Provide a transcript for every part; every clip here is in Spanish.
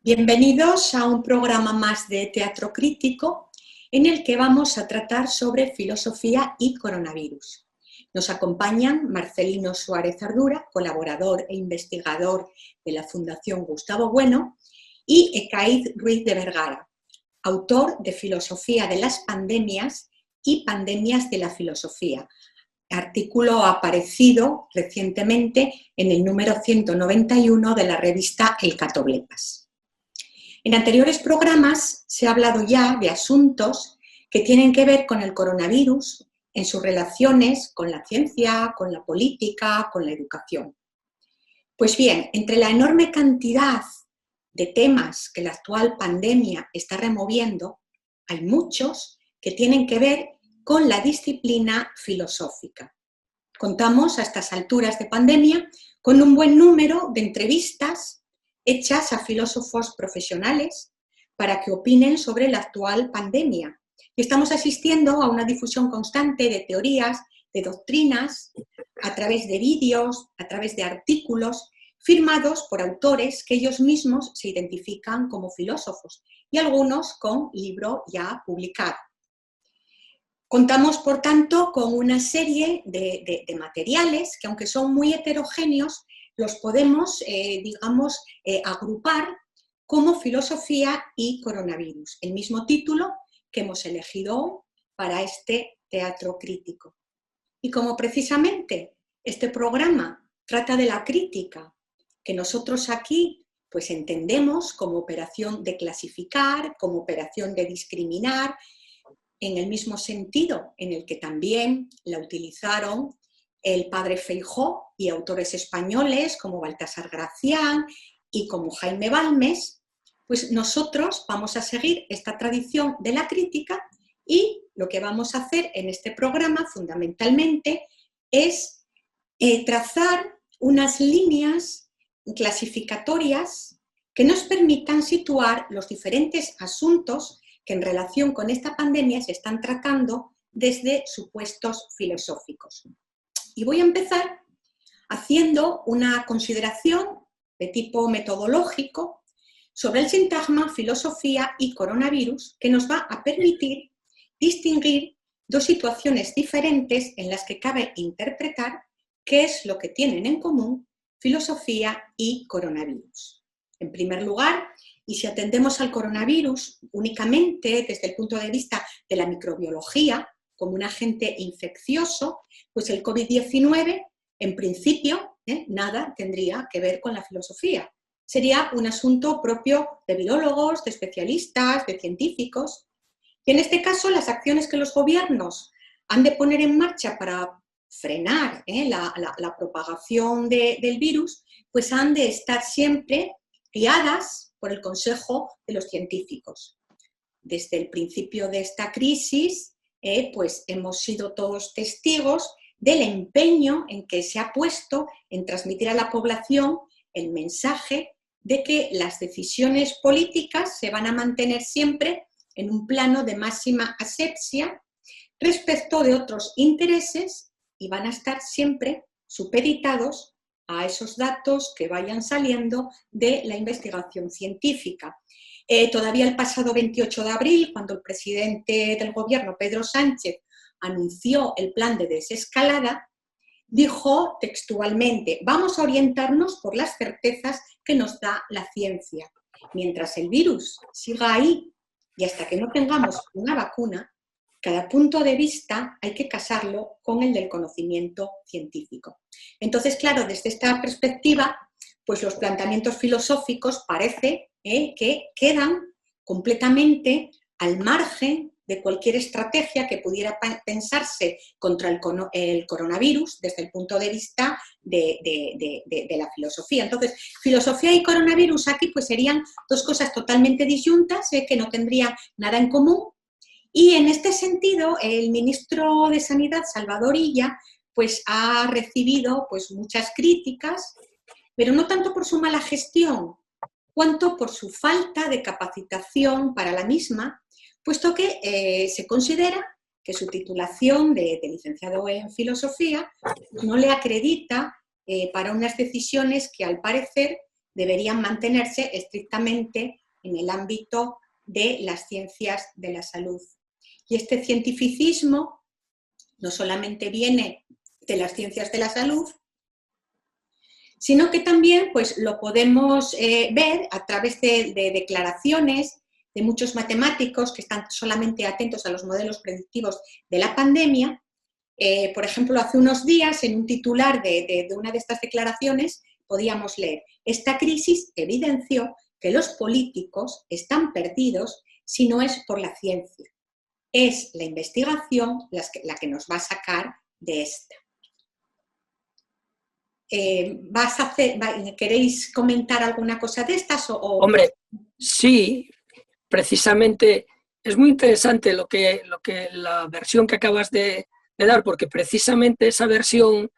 Bienvenidos a un programa más de Teatro Crítico en el que vamos a tratar sobre filosofía y coronavirus. Nos acompañan Marcelino Suárez Ardura, colaborador e investigador de la Fundación Gustavo Bueno, y Ekaid Ruiz de Vergara, autor de Filosofía de las pandemias y Pandemias de la filosofía, artículo aparecido recientemente en el número 191 de la revista El Catoblepas. En anteriores programas se ha hablado ya de asuntos que tienen que ver con el coronavirus en sus relaciones con la ciencia, con la política, con la educación. Pues bien, entre la enorme cantidad de temas que la actual pandemia está removiendo, hay muchos que tienen que ver con la disciplina filosófica. Contamos a estas alturas de pandemia con un buen número de entrevistas hechas a filósofos profesionales para que opinen sobre la actual pandemia. Y estamos asistiendo a una difusión constante de teorías, de doctrinas, a través de vídeos, a través de artículos, firmados por autores que ellos mismos se identifican como filósofos y algunos con libro ya publicado. Contamos, por tanto, con una serie de materiales que, aunque son muy heterogéneos, los podemos, agrupar como filosofía y coronavirus, el mismo título que hemos elegido hoy para este teatro crítico. Y como precisamente este programa trata de la crítica, que nosotros aquí pues entendemos como operación de clasificar, como operación de discriminar, en el mismo sentido en el que también la utilizaron el padre Feijóo y autores españoles como Baltasar Gracián y como Jaime Balmes, pues nosotros vamos a seguir esta tradición de la crítica y lo que vamos a hacer en este programa fundamentalmente es trazar unas líneas clasificatorias que nos permitan situar los diferentes asuntos que en relación con esta pandemia se están tratando desde supuestos filosóficos. Y voy a empezar haciendo una consideración de tipo metodológico sobre el sintagma filosofía y coronavirus que nos va a permitir distinguir dos situaciones diferentes en las que cabe interpretar qué es lo que tienen en común filosofía y coronavirus. En primer lugar, y si atendemos al coronavirus únicamente desde el punto de vista de la microbiología, como un agente infeccioso, pues el COVID-19, en principio, nada tendría que ver con la filosofía. Sería un asunto propio de virólogos, de especialistas, de científicos. Y en este caso, las acciones que los gobiernos han de poner en marcha para frenar la propagación del virus, pues han de estar siempre guiadas por el consejo de los científicos. Desde el principio de esta crisis, pues hemos sido todos testigos del empeño en que se ha puesto en transmitir a la población el mensaje de que las decisiones políticas se van a mantener siempre en un plano de máxima asepsia respecto de otros intereses y van a estar siempre supeditados a esos datos que vayan saliendo de la investigación científica. Todavía el pasado 28 de abril, cuando el presidente del gobierno, Pedro Sánchez, anunció el plan de desescalada, dijo textualmente: vamos a orientarnos por las certezas que nos da la ciencia. Mientras el virus siga ahí y hasta que no tengamos una vacuna, cada punto de vista hay que casarlo con el del conocimiento científico. Entonces, claro, desde esta perspectiva, pues los planteamientos filosóficos parece que quedan completamente al margen de cualquier estrategia que pudiera pensarse contra el coronavirus desde el punto de vista de la filosofía. Entonces, filosofía y coronavirus aquí pues serían dos cosas totalmente disyuntas, que no tendrían nada en común. Y en este sentido, el ministro de Sanidad, Salvador Illa, pues ha recibido pues muchas críticas, pero no tanto por su mala gestión, cuanto por su falta de capacitación para la misma, puesto que se considera que su titulación de licenciado en filosofía no le acredita para unas decisiones que al parecer deberían mantenerse estrictamente en el ámbito de las ciencias de la salud. Y este cientificismo no solamente viene de las ciencias de la salud, sino que también pues, lo podemos ver a través de declaraciones de muchos matemáticos que están solamente atentos a los modelos predictivos de la pandemia. Por ejemplo, hace unos días, en un titular de una de estas declaraciones, podíamos leer: esta crisis evidenció que los políticos están perdidos si no es por la ciencia. Es la investigación la que nos va a sacar de esta. ¿Queréis comentar alguna cosa de estas? Hombre, sí, precisamente es muy interesante la versión que acabas de dar, porque precisamente esa versión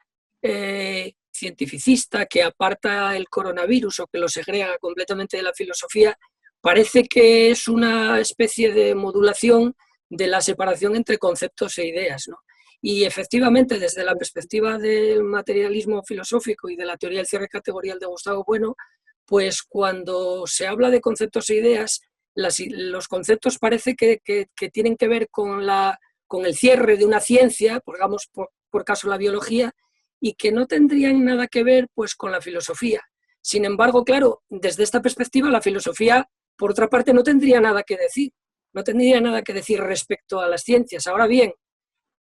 cientificista que aparta el coronavirus o que lo segrega completamente de la filosofía, parece que es una especie de modulación de la separación entre conceptos e ideas, ¿no? Y efectivamente, desde la perspectiva del materialismo filosófico y de la teoría del cierre categorial de Gustavo Bueno, pues cuando se habla de conceptos e ideas, los conceptos parece que tienen que ver con el cierre de una ciencia, digamos por caso la biología, y que no tendrían nada que ver pues, con la filosofía. Sin embargo, claro, desde esta perspectiva la filosofía, por otra parte, no tendría nada que decir. No tendría nada que decir respecto a las ciencias. Ahora bien,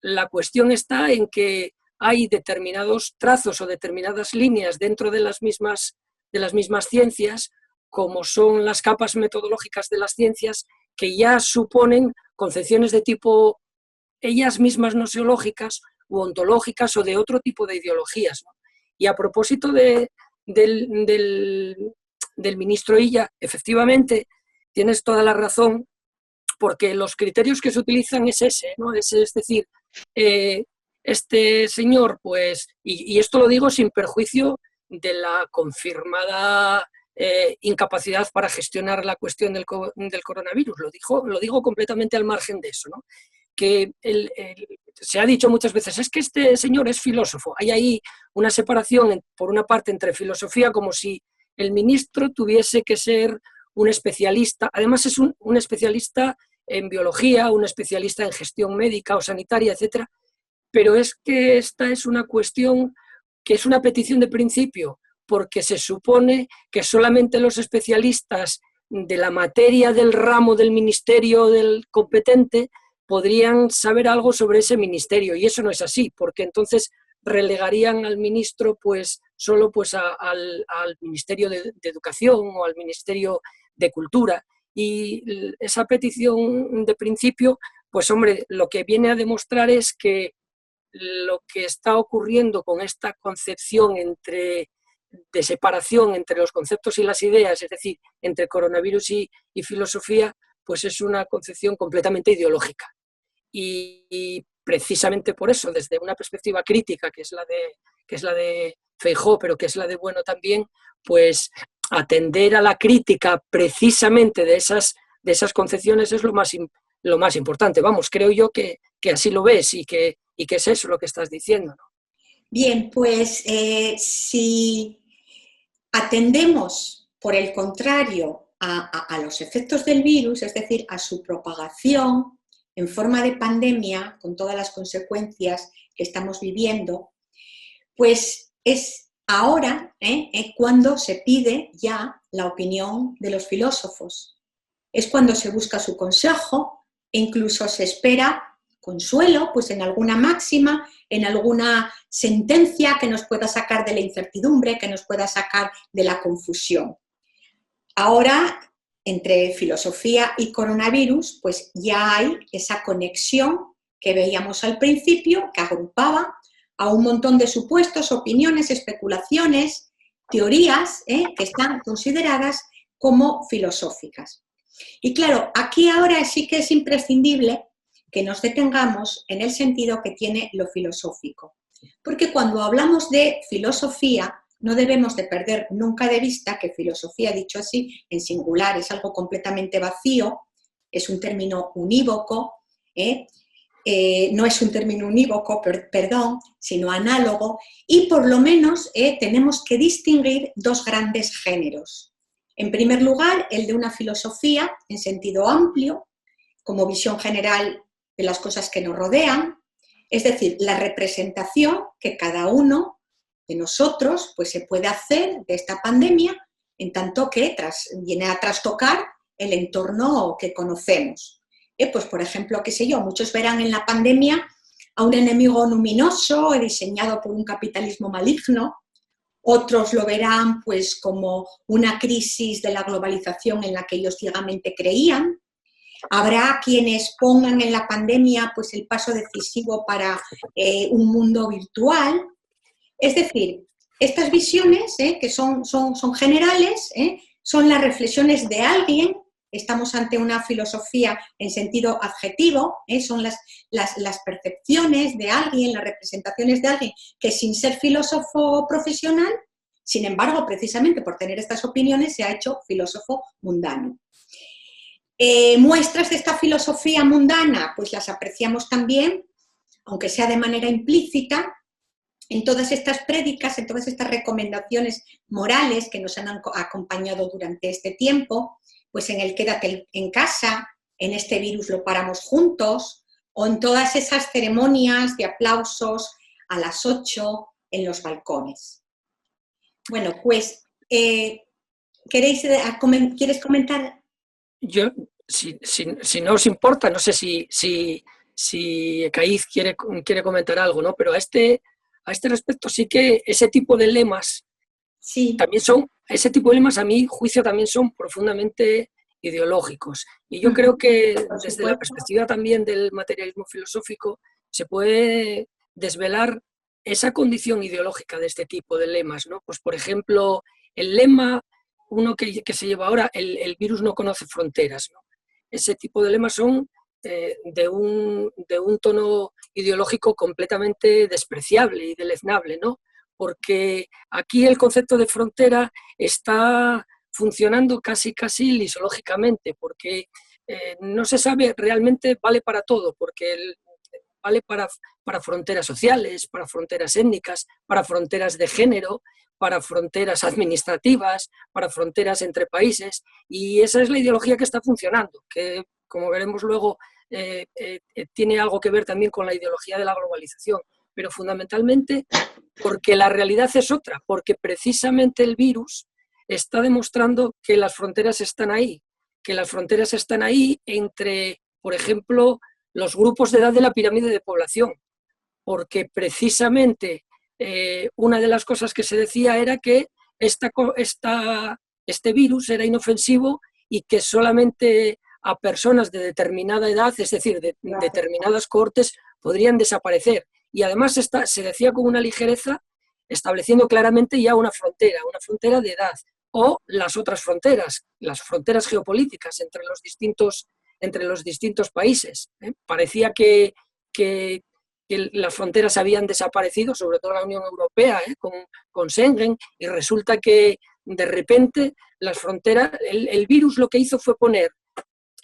la cuestión está en que hay determinados trazos o determinadas líneas dentro de las mismas ciencias, como son las capas metodológicas de las ciencias, que ya suponen concepciones de tipo ellas mismas noseológicas u ontológicas o de otro tipo de ideologías, ¿no? Y a propósito del ministro Illa, efectivamente, tienes toda la razón, porque los criterios que se utilizan es ese, ¿no? Es decir, este señor, pues, y esto lo digo sin perjuicio de la confirmada incapacidad para gestionar la cuestión del coronavirus, lo digo completamente al margen de eso, ¿no? Que se ha dicho muchas veces, es que este señor es filósofo. Hay ahí una separación, por una parte, entre filosofía, como si el ministro tuviese que ser un especialista, además es un especialista en biología, un especialista en gestión médica o sanitaria, etcétera, pero es que esta es una cuestión que es una petición de principio, porque se supone que solamente los especialistas de la materia del ramo del ministerio del competente podrían saber algo sobre ese ministerio, y eso no es así, porque entonces relegarían al ministro pues solo pues al Ministerio de Educación o al Ministerio de Cultura, y esa petición de principio, pues hombre, lo que viene a demostrar es que lo que está ocurriendo con esta concepción de separación entre los conceptos y las ideas, es decir, entre coronavirus y filosofía, pues es una concepción completamente ideológica. Y precisamente por eso, desde una perspectiva crítica, que es la de Feijóo, pero que es la de Bueno también, pues atender a la crítica precisamente de esas concepciones es lo más importante. Vamos, creo yo que así lo ves y que es eso lo que estás diciendo, ¿no? Bien, pues si atendemos, por el contrario, a los efectos del virus, es decir, a su propagación en forma de pandemia, con todas las consecuencias que estamos viviendo, pues es ahora cuando se pide ya la opinión de los filósofos. Es cuando se busca su consejo e incluso se espera consuelo pues en alguna máxima, en alguna sentencia que nos pueda sacar de la incertidumbre, que nos pueda sacar de la confusión. Ahora, entre filosofía y coronavirus, pues ya hay esa conexión que veíamos al principio, que agrupaba a un montón de supuestos, opiniones, especulaciones, teorías que están consideradas como filosóficas. Y claro, aquí ahora sí que es imprescindible que nos detengamos en el sentido que tiene lo filosófico. Porque cuando hablamos de filosofía, no debemos de perder nunca de vista que filosofía, dicho así, en singular, es algo completamente vacío, es un término unívoco, no es un término unívoco, perdón, sino análogo, y por lo menos tenemos que distinguir dos grandes géneros. En primer lugar, el de una filosofía en sentido amplio, como visión general de las cosas que nos rodean, es decir, la representación que cada uno de nosotros pues, se puede hacer de esta pandemia, en tanto que viene a trastocar el entorno que conocemos. Pues, por ejemplo, qué sé yo, muchos verán en la pandemia a un enemigo luminoso diseñado por un capitalismo maligno, otros lo verán pues, como una crisis de la globalización en la que ellos ciegamente creían. Habrá quienes pongan en la pandemia pues, el paso decisivo para un mundo virtual. Es decir, estas visiones, que son generales, son las reflexiones de alguien. Estamos ante una filosofía en sentido adjetivo, son las percepciones de alguien, las representaciones de alguien que sin ser filósofo profesional, sin embargo, precisamente por tener estas opiniones, se ha hecho filósofo mundano. Muestras de esta filosofía mundana, pues las apreciamos también, aunque sea de manera implícita, en todas estas prédicas, en todas estas recomendaciones morales que nos han acompañado durante este tiempo, pues en el quédate en casa, en este virus lo paramos juntos, o en todas esas ceremonias de aplausos a las 8 en los balcones. Bueno, pues, ¿quieres comentar? Yo, si no os importa, no sé si Ekaíz quiere comentar algo, ¿no? Pero a este respecto sí que ese tipo de lemas sí. También ese tipo de lemas a mi juicio también son profundamente ideológicos. Y yo creo que desde la perspectiva también del materialismo filosófico se puede desvelar esa condición ideológica de este tipo de lemas, ¿no? Pues por ejemplo, el lema, uno que se lleva ahora, el virus no conoce fronteras, ¿no? Ese tipo de lemas son de un tono ideológico completamente despreciable y deleznable, ¿no? Porque aquí el concepto de frontera está funcionando casi lisológicamente, porque no se sabe realmente, vale para todo, porque vale para fronteras sociales, para fronteras étnicas, para fronteras de género, para fronteras administrativas, para fronteras entre países, y esa es la ideología que está funcionando, que como veremos luego tiene algo que ver también con la ideología de la globalización, pero fundamentalmente porque la realidad es otra, porque precisamente el virus está demostrando que las fronteras están ahí entre, por ejemplo, los grupos de edad de la pirámide de población, porque precisamente una de las cosas que se decía era que este virus era inofensivo y que solamente a personas de determinada edad, es decir, de determinadas cohortes, podrían desaparecer. Y además se decía con una ligereza, estableciendo claramente ya una frontera de edad, o las otras fronteras, las fronteras geopolíticas entre los distintos países. Parecía que las fronteras habían desaparecido, sobre todo la Unión Europea, con Schengen, y resulta que de repente las fronteras, el virus lo que hizo fue poner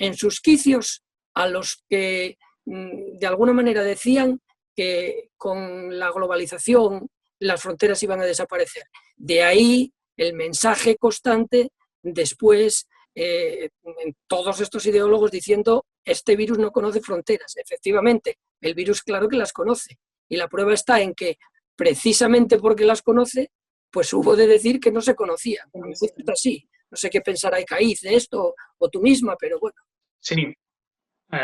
en sus quicios a los que de alguna manera decían que con la globalización las fronteras iban a desaparecer. De ahí el mensaje constante después en todos estos ideólogos diciendo este virus no conoce fronteras. Efectivamente, el virus claro que las conoce, y la prueba está en que precisamente porque las conoce, pues hubo de decir que no se conocían. A mi juicio está así. No sé qué pensará Ekaíz de esto o tú misma, pero bueno. Sí.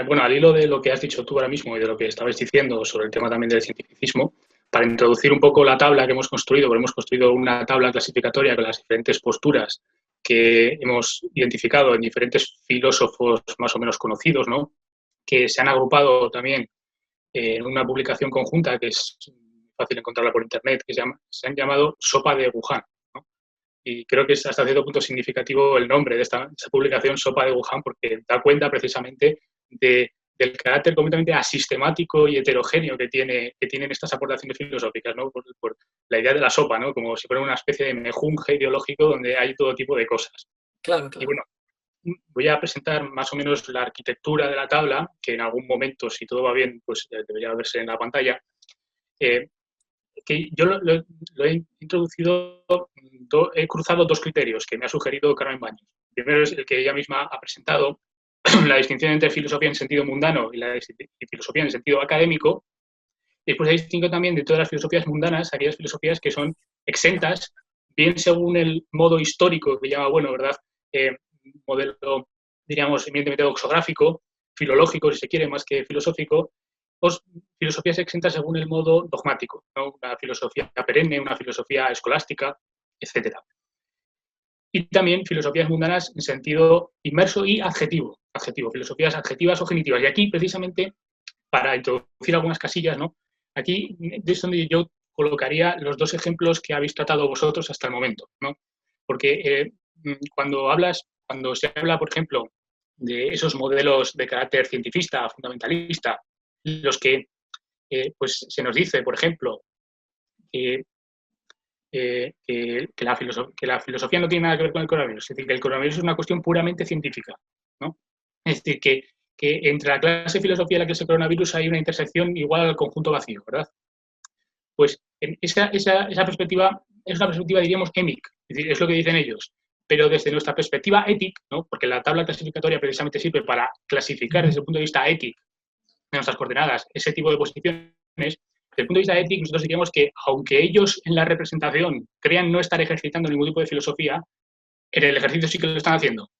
Bueno, al hilo de lo que has dicho tú ahora mismo y de lo que estabais diciendo sobre el tema también del cientificismo, para introducir un poco la tabla que hemos construido, porque hemos construido una tabla clasificatoria con las diferentes posturas que hemos identificado en diferentes filósofos más o menos conocidos, ¿no? Que se han agrupado también en una publicación conjunta que es fácil encontrarla por internet, que se han llamado Sopa de Wuhan, ¿no? Y creo que es hasta cierto punto significativo el nombre de esa publicación, Sopa de Wuhan, porque da cuenta precisamente del carácter completamente asistemático y heterogéneo que tienen estas aportaciones filosóficas, ¿no? Por la idea de la sopa, ¿no? Como si fuera una especie de mejunje ideológico donde hay todo tipo de cosas. Claro. Y bueno, voy a presentar más o menos la arquitectura de la tabla, que en algún momento, si todo va bien, pues debería verse en la pantalla. Que yo lo he introducido, he cruzado dos criterios que me ha sugerido Carmen Baños. Primero es el que ella misma ha presentado, la distinción entre filosofía en sentido mundano y filosofía en sentido académico. Y después hay distinción también de todas las filosofías mundanas, aquellas filosofías que son exentas, bien según el modo histórico que llama, bueno, ¿verdad? Modelo, diríamos, evidentemente doxográfico, filológico, si se quiere, más que filosófico, o filosofías exentas según el modo dogmático, ¿no? Una filosofía perenne, una filosofía escolástica, etc. Y también filosofías mundanas en sentido inmerso y adjetivo, filosofías adjetivas o genitivas. Y aquí, precisamente, para introducir algunas casillas, ¿no? Aquí es donde yo colocaría los dos ejemplos que habéis tratado vosotros hasta el momento, ¿no? Porque cuando se habla, por ejemplo, de esos modelos de carácter cientifista, fundamentalista, los que pues se nos dice, por ejemplo, que la filosofía no tiene nada que ver con el coronavirus, es decir, que el coronavirus es una cuestión puramente científica, ¿no? Es decir, que entre la clase filosofía y la clase coronavirus hay una intersección igual al conjunto vacío, ¿verdad? Pues esa perspectiva es una perspectiva, diríamos, émic, es decir, es lo que dicen ellos. Pero desde nuestra perspectiva ética, ¿no? Porque la tabla clasificatoria precisamente sirve para clasificar desde el punto de vista ético de nuestras coordenadas ese tipo de posiciones, desde el punto de vista ético nosotros diríamos que aunque ellos en la representación crean no estar ejercitando ningún tipo de filosofía, en el ejercicio sí que lo están haciendo.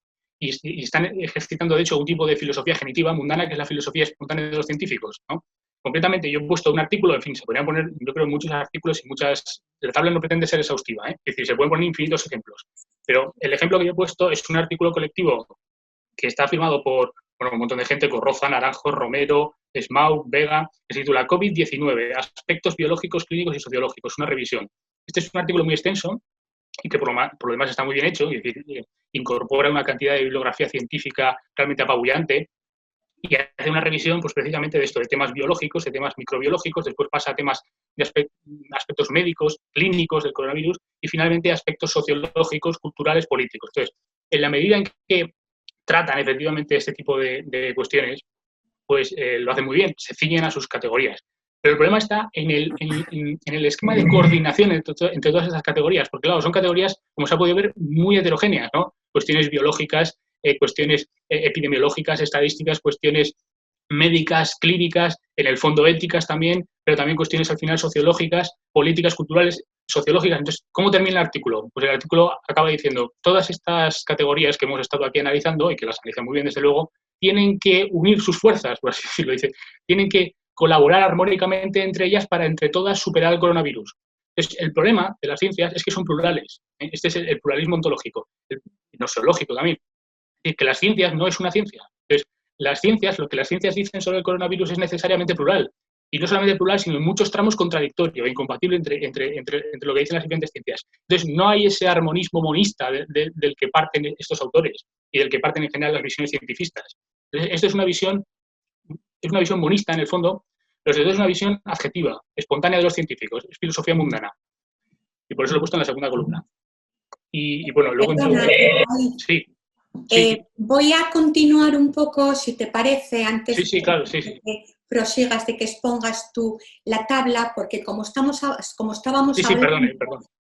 Y están ejercitando, de hecho, un tipo de filosofía genitiva mundana, que es la filosofía espontánea de los científicos, ¿no? Concretamente, yo he puesto un artículo, en fin, se podrían poner, yo creo, muchos artículos y muchas... La tabla no pretende ser exhaustiva, ¿eh? Es decir, se pueden poner infinitos ejemplos. Pero el ejemplo que yo he puesto es un artículo colectivo que está firmado por un montón de gente, Corroza, Naranjo, Romero, Smaug, Vega, que se titula COVID-19, aspectos biológicos, clínicos y sociológicos, una revisión. Este es un artículo muy extenso y que por lo demás está muy bien hecho, es decir, incorpora una cantidad de bibliografía científica realmente apabullante y hace una revisión pues precisamente de esto, de temas biológicos, de temas microbiológicos, después pasa a temas de aspectos médicos, clínicos del coronavirus y finalmente aspectos sociológicos, culturales, políticos. Entonces, en la medida en que tratan efectivamente este tipo de cuestiones, pues lo hacen muy bien, se ciñen a sus categorías. Pero el problema está en el esquema de coordinación entre todas esas categorías, porque claro, son categorías, como se ha podido ver, muy heterogéneas, ¿no? Cuestiones biológicas, cuestiones epidemiológicas, estadísticas, cuestiones médicas, clínicas, en el fondo éticas también, pero también cuestiones al final sociológicas, políticas, culturales, sociológicas. Entonces, ¿cómo termina el artículo? Pues el artículo acaba diciendo, todas estas categorías que hemos estado aquí analizando, y que las analizan muy bien desde luego, tienen que unir sus fuerzas, por así decirlo, dice, tienen que colaborar armónicamente entre ellas para entre todas superar el coronavirus. Entonces, el problema de las ciencias es que son plurales. Este es el pluralismo ontológico, el noseológico también. Es decir, que las ciencias no es una ciencia. Entonces, lo que las ciencias dicen sobre el coronavirus es necesariamente plural. Y no solamente plural, sino en muchos tramos contradictorio, incompatible entre lo que dicen las diferentes ciencias. Entonces, no hay ese armonismo monista del que parten estos autores y del que parten en general las visiones cientifistas. Entonces, esto es una visión monista en el fondo, pero sobre todo es una visión adjetiva, espontánea de los científicos, es filosofía mundana. Y por eso lo he puesto en la segunda columna. Y bueno, luego... Sí. Voy a continuar un poco, si te parece, antes de que prosigas, de que expongas tú la tabla, porque como estábamos hablando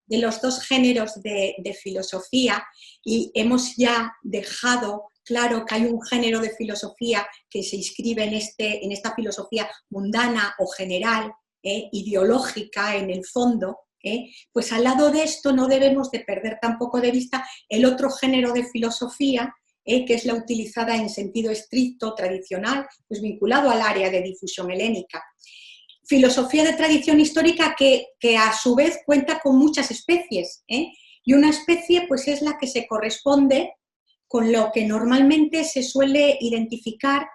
de los dos géneros de filosofía y hemos ya dejado claro que hay un género de filosofía que se inscribe en esta filosofía mundana o general, ideológica en el fondo, pues al lado de esto no debemos de perder tampoco de vista el otro género de filosofía, que es la utilizada en sentido estricto, tradicional, pues vinculado al área de difusión helénica. Filosofía de tradición histórica que a su vez cuenta con muchas especies, y una especie pues es la que se corresponde con lo que normalmente se suele identificar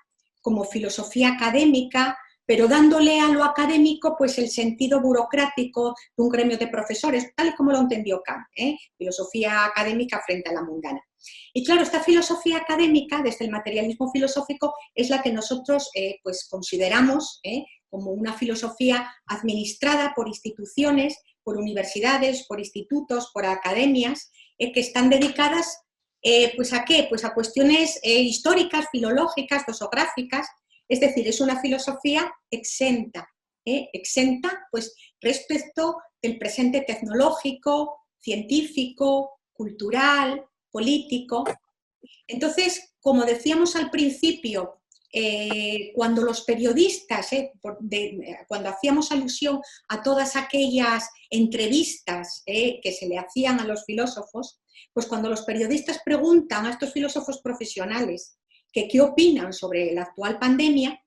como filosofía académica, pero dándole a lo académico pues el sentido burocrático de un gremio de profesores, tal y como lo entendió Kant, filosofía académica frente a la mundana. Y claro, esta filosofía académica, desde el materialismo filosófico, es la que nosotros pues consideramos como una filosofía administrada por instituciones, por universidades, por institutos, por academias, que están dedicadas ¿Pues a qué? Pues a cuestiones históricas, filológicas, dosográficas, es decir, es una filosofía exenta, exenta pues respecto del presente tecnológico, científico, cultural, político. Entonces, como decíamos al principio, cuando los periodistas, cuando hacíamos alusión a todas aquellas entrevistas que se le hacían a los filósofos, pues cuando los periodistas preguntan a estos filósofos profesionales que qué opinan sobre la actual pandemia,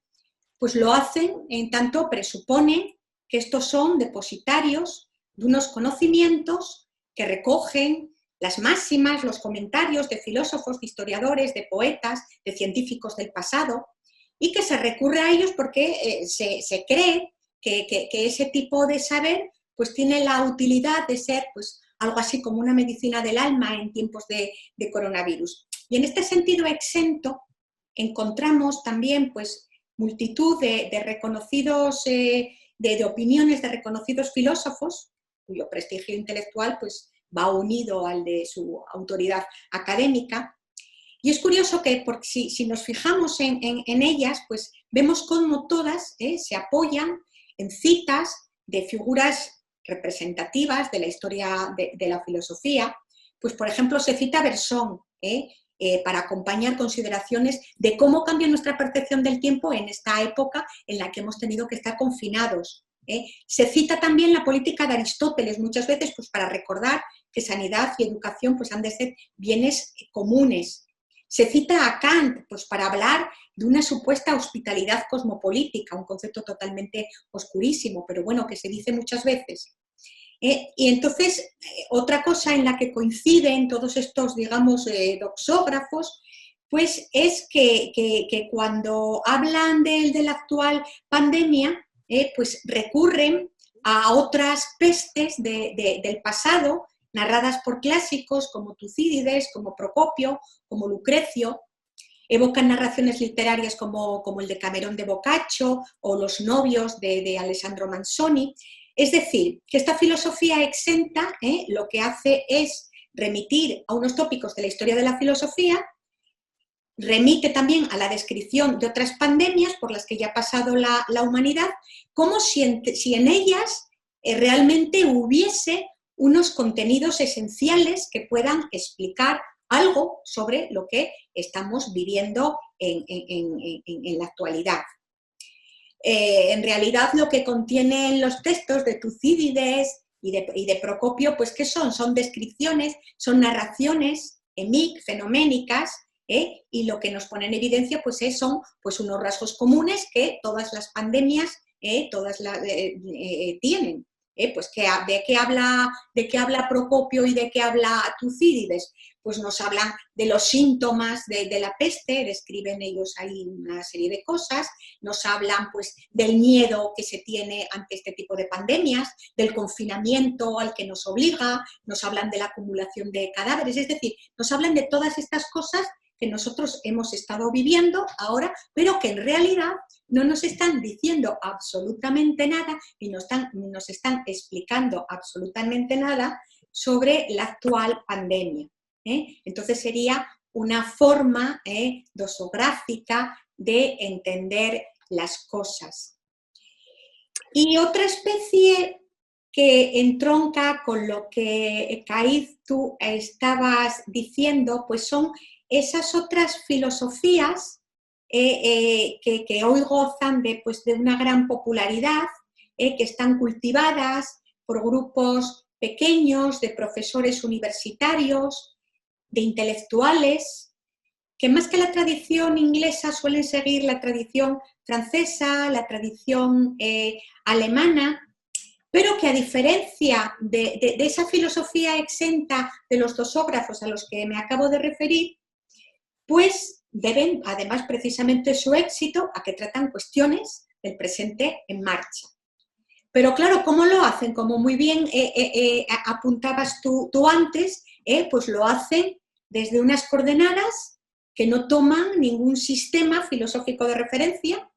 pues lo hacen en tanto presuponen que estos son depositarios de unos conocimientos que recogen las máximas, los comentarios de filósofos, de historiadores, de poetas, de científicos del pasado, y que se recurre a ellos porque se cree que ese tipo de saber pues tiene la utilidad de ser pues algo así como una medicina del alma en tiempos de coronavirus. Y en este sentido exento encontramos también pues multitud de reconocidos, de opiniones de reconocidos filósofos, cuyo prestigio intelectual pues va unido al de su autoridad académica. Y es curioso que si nos fijamos en ellas, pues vemos cómo todas se apoyan en citas de figuras representativas de la historia de la filosofía. Pues, por ejemplo, se cita a Bersón para acompañar consideraciones de cómo cambia nuestra percepción del tiempo en esta época en la que hemos tenido que estar confinados. Se cita también la política de Aristóteles, muchas veces pues, para recordar que sanidad y educación pues, han de ser bienes comunes. Se cita a Kant pues, para hablar de una supuesta hospitalidad cosmopolítica, un concepto totalmente oscurísimo, pero bueno, que se dice muchas veces. Y entonces, otra cosa en la que coinciden todos estos, digamos, doxógrafos, pues es que cuando hablan de la actual pandemia, pues recurren a otras pestes del pasado, narradas por clásicos como Tucídides, como Procopio, como Lucrecio. Evocan narraciones literarias como el Decamerón de Boccaccio o Los novios de Alessandro Manzoni. Es decir, que esta filosofía exenta lo que hace es remitir a unos tópicos de la historia de la filosofía, remite también a la descripción de otras pandemias por las que ya ha pasado la humanidad, como si en ellas realmente hubiese unos contenidos esenciales que puedan explicar algo sobre lo que estamos viviendo en la actualidad. En realidad lo que contienen los textos de Tucídides y de Procopio, pues ¿qué son? Son descripciones, son narraciones fenoménicas, y lo que nos pone en evidencia pues son pues, unos rasgos comunes que todas las pandemias tienen. Pues ¿de qué habla Procopio y de qué habla Tucídides? Pues nos hablan de los síntomas de la peste, describen ellos ahí una serie de cosas, nos hablan pues del miedo que se tiene ante este tipo de pandemias, del confinamiento al que nos obliga, nos hablan de la acumulación de cadáveres, es decir, nos hablan de todas estas cosas que nosotros hemos estado viviendo ahora, pero que en realidad no nos están diciendo absolutamente nada y no nos están explicando absolutamente nada sobre la actual pandemia. Entonces sería una forma dosográfica de entender las cosas. Y otra especie que entronca con lo que, Caiz, tú estabas diciendo, pues son esas otras filosofías que hoy gozan de una gran popularidad, que están cultivadas por grupos pequeños de profesores universitarios, de intelectuales, que más que la tradición inglesa suelen seguir la tradición francesa, la tradición alemana, pero que a diferencia de esa filosofía exenta de los dosógrafos a los que me acabo de referir, pues deben, además precisamente su éxito, a que tratan cuestiones del presente en marcha. Pero claro, ¿cómo lo hacen? Como muy bien apuntabas tú antes, pues lo hacen desde unas coordenadas que no toman ningún sistema filosófico de referencia,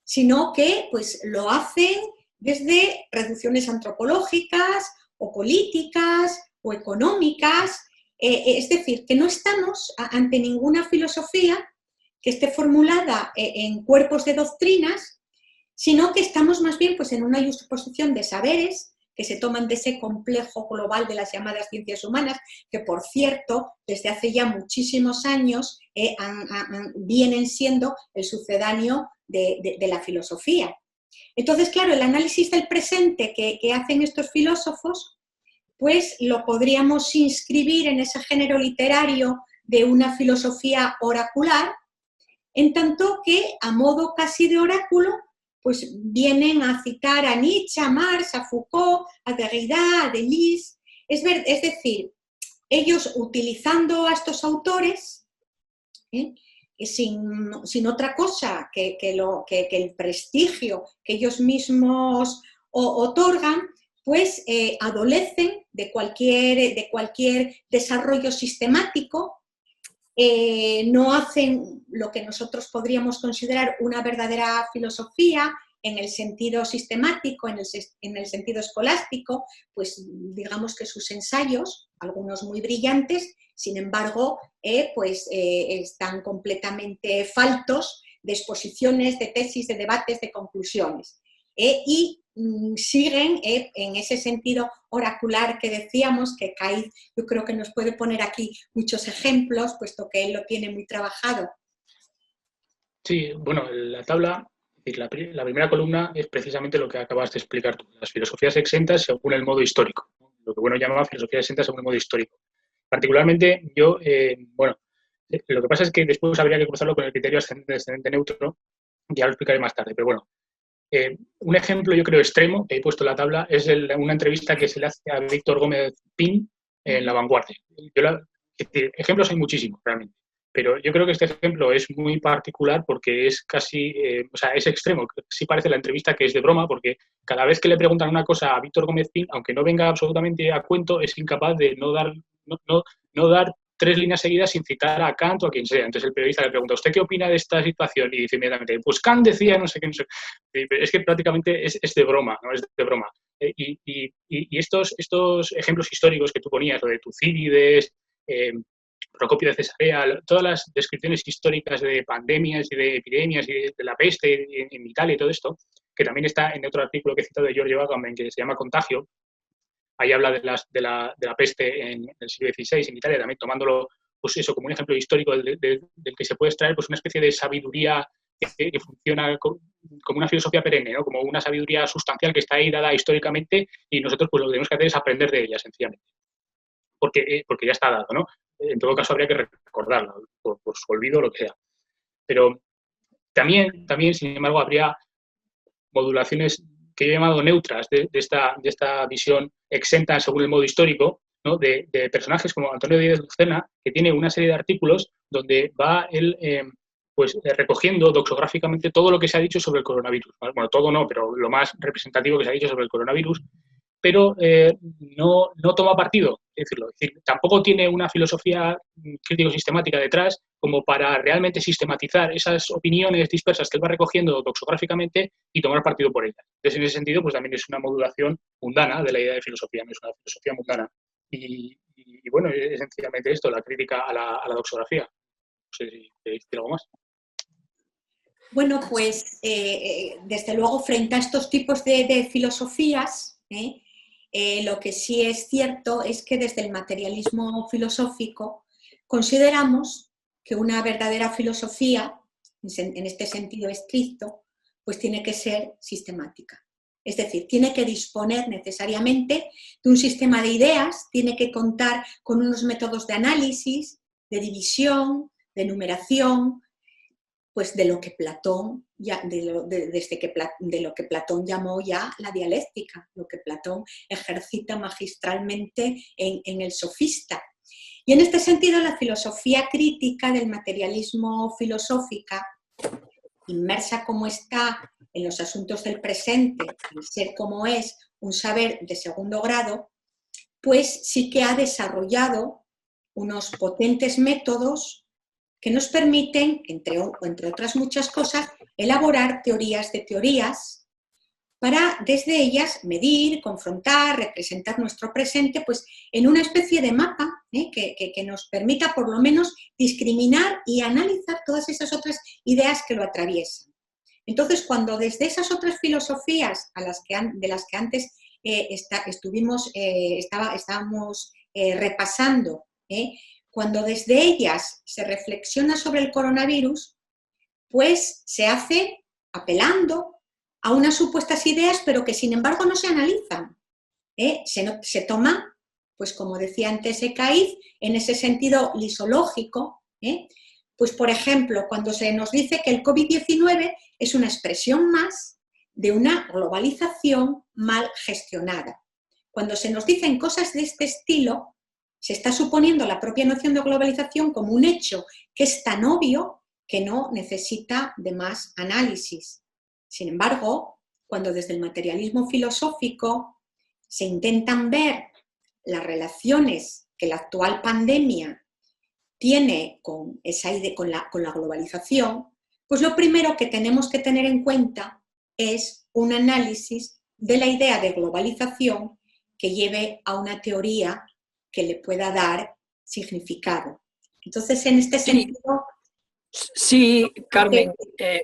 sino que pues, lo hacen desde reducciones antropológicas o políticas o económicas, Es decir, que no estamos ante ninguna filosofía que esté formulada en cuerpos de doctrinas, sino que estamos más bien pues, en una juxtaposición de saberes que se toman de ese complejo global de las llamadas ciencias humanas, que por cierto, desde hace ya muchísimos años vienen siendo el sucedáneo de la filosofía. Entonces, claro, el análisis del presente que hacen estos filósofos, pues lo podríamos inscribir en ese género literario de una filosofía oracular, en tanto que, a modo casi de oráculo, pues vienen a citar a Nietzsche, a Marx, a Foucault, a Derrida, a Deleuze. Es decir, ellos utilizando a estos autores, sin otra cosa que el prestigio que ellos mismos otorgan, pues adolecen de cualquier desarrollo sistemático. No hacen lo que nosotros podríamos considerar una verdadera filosofía en el sentido sistemático, en el sentido escolástico, pues digamos que sus ensayos, algunos muy brillantes, sin embargo, están completamente faltos de exposiciones, de tesis, de debates, de conclusiones. Y siguen en ese sentido oracular que decíamos, que Caiz yo creo que nos puede poner aquí muchos ejemplos, puesto que él lo tiene muy trabajado. Sí, bueno, la tabla, la primera columna es precisamente lo que acabas de explicar tú, las filosofías exentas según el modo histórico, lo que llamaba filosofía exenta según el modo histórico. Particularmente yo, lo que pasa es que después habría que cruzarlo con el criterio ascendente neutro, ya lo explicaré más tarde, pero bueno. Un ejemplo, yo creo, extremo, que he puesto en la tabla, es una entrevista que se le hace a Víctor Gómez Pin en La Vanguardia. Ejemplos hay muchísimos, realmente, pero yo creo que este ejemplo es muy particular porque es casi, es extremo. Sí parece la entrevista que es de broma, porque cada vez que le preguntan una cosa a Víctor Gómez Pin, aunque no venga absolutamente a cuento, es incapaz de no dar 3 líneas seguidas sin citar a Kant o a quien sea. Entonces el periodista le pregunta, ¿usted qué opina de esta situación? Y dice inmediatamente, pues Kant decía no sé qué, no sé. Es que prácticamente es de broma, ¿no? Es de broma. Y estos ejemplos históricos que tú ponías, lo de Tucídides, Procopio de Cesarea, todas las descripciones históricas de pandemias y de epidemias y de la peste en Italia y todo esto, que también está en otro artículo que he citado de Giorgio Agamben, que se llama Contagio. Ahí habla de la peste en el siglo XVI en Italia, también tomándolo pues eso, como un ejemplo histórico del que se puede extraer pues una especie de sabiduría que funciona como una filosofía perenne, ¿no? Como una sabiduría sustancial que está ahí dada históricamente y nosotros pues lo que tenemos que hacer es aprender de ella, sencillamente. Porque ya está dado, ¿no? En todo caso habría que recordarlo, por su olvido o lo que sea. Pero también, sin embargo, habría modulaciones que yo he llamado neutras de esta visión exenta según el modo histórico, ¿no? de personajes como Antonio Díez Lucena, que tiene una serie de artículos donde va él recogiendo doxográficamente todo lo que se ha dicho sobre el coronavirus. Bueno, todo no, pero lo más representativo que se ha dicho sobre el coronavirus, pero no toma partido, es decir, tampoco tiene una filosofía crítico-sistemática detrás como para realmente sistematizar esas opiniones dispersas que él va recogiendo doxográficamente y tomar partido por ellas. Entonces, en ese sentido, pues también es una modulación mundana de la idea de filosofía, no es una filosofía mundana. Y bueno, es sencillamente esto, la crítica a la doxografía. No sé si queréis decir algo más. Bueno, pues desde luego frente a estos tipos de filosofías, lo que sí es cierto es que desde el materialismo filosófico consideramos que una verdadera filosofía, en este sentido estricto, pues tiene que ser sistemática. Es decir, tiene que disponer necesariamente de un sistema de ideas, tiene que contar con unos métodos de análisis, de división, de numeración, pues de lo que Platón llamó ya la dialéctica, lo que Platón ejercita magistralmente en el Sofista. Y en este sentido la filosofía crítica del materialismo filosófica, inmersa como está en los asuntos del presente, el ser como es un saber de segundo grado, pues sí que ha desarrollado unos potentes métodos que nos permiten, entre otras muchas cosas, elaborar teorías de teorías para desde ellas medir, confrontar, representar nuestro presente, pues en una especie de mapa que nos permita por lo menos discriminar y analizar todas esas otras ideas que lo atraviesan. Entonces, cuando desde esas otras filosofías de las que antes estábamos repasando, cuando desde ellas se reflexiona sobre el coronavirus, pues se hace apelando a unas supuestas ideas, pero que sin embargo no se analizan. Se toma, pues como decía antes Ekaíz, en ese sentido lisológico, pues por ejemplo, cuando se nos dice que el COVID-19 es una expresión más de una globalización mal gestionada. Cuando se nos dicen cosas de este estilo, se está suponiendo la propia noción de globalización como un hecho que es tan obvio que no necesita de más análisis. Sin embargo, cuando desde el materialismo filosófico se intentan ver las relaciones que la actual pandemia tiene con la globalización, pues lo primero que tenemos que tener en cuenta es un análisis de la idea de globalización que lleve a una teoría que le pueda dar significado. Entonces, en este sentido... Sí, Carmen,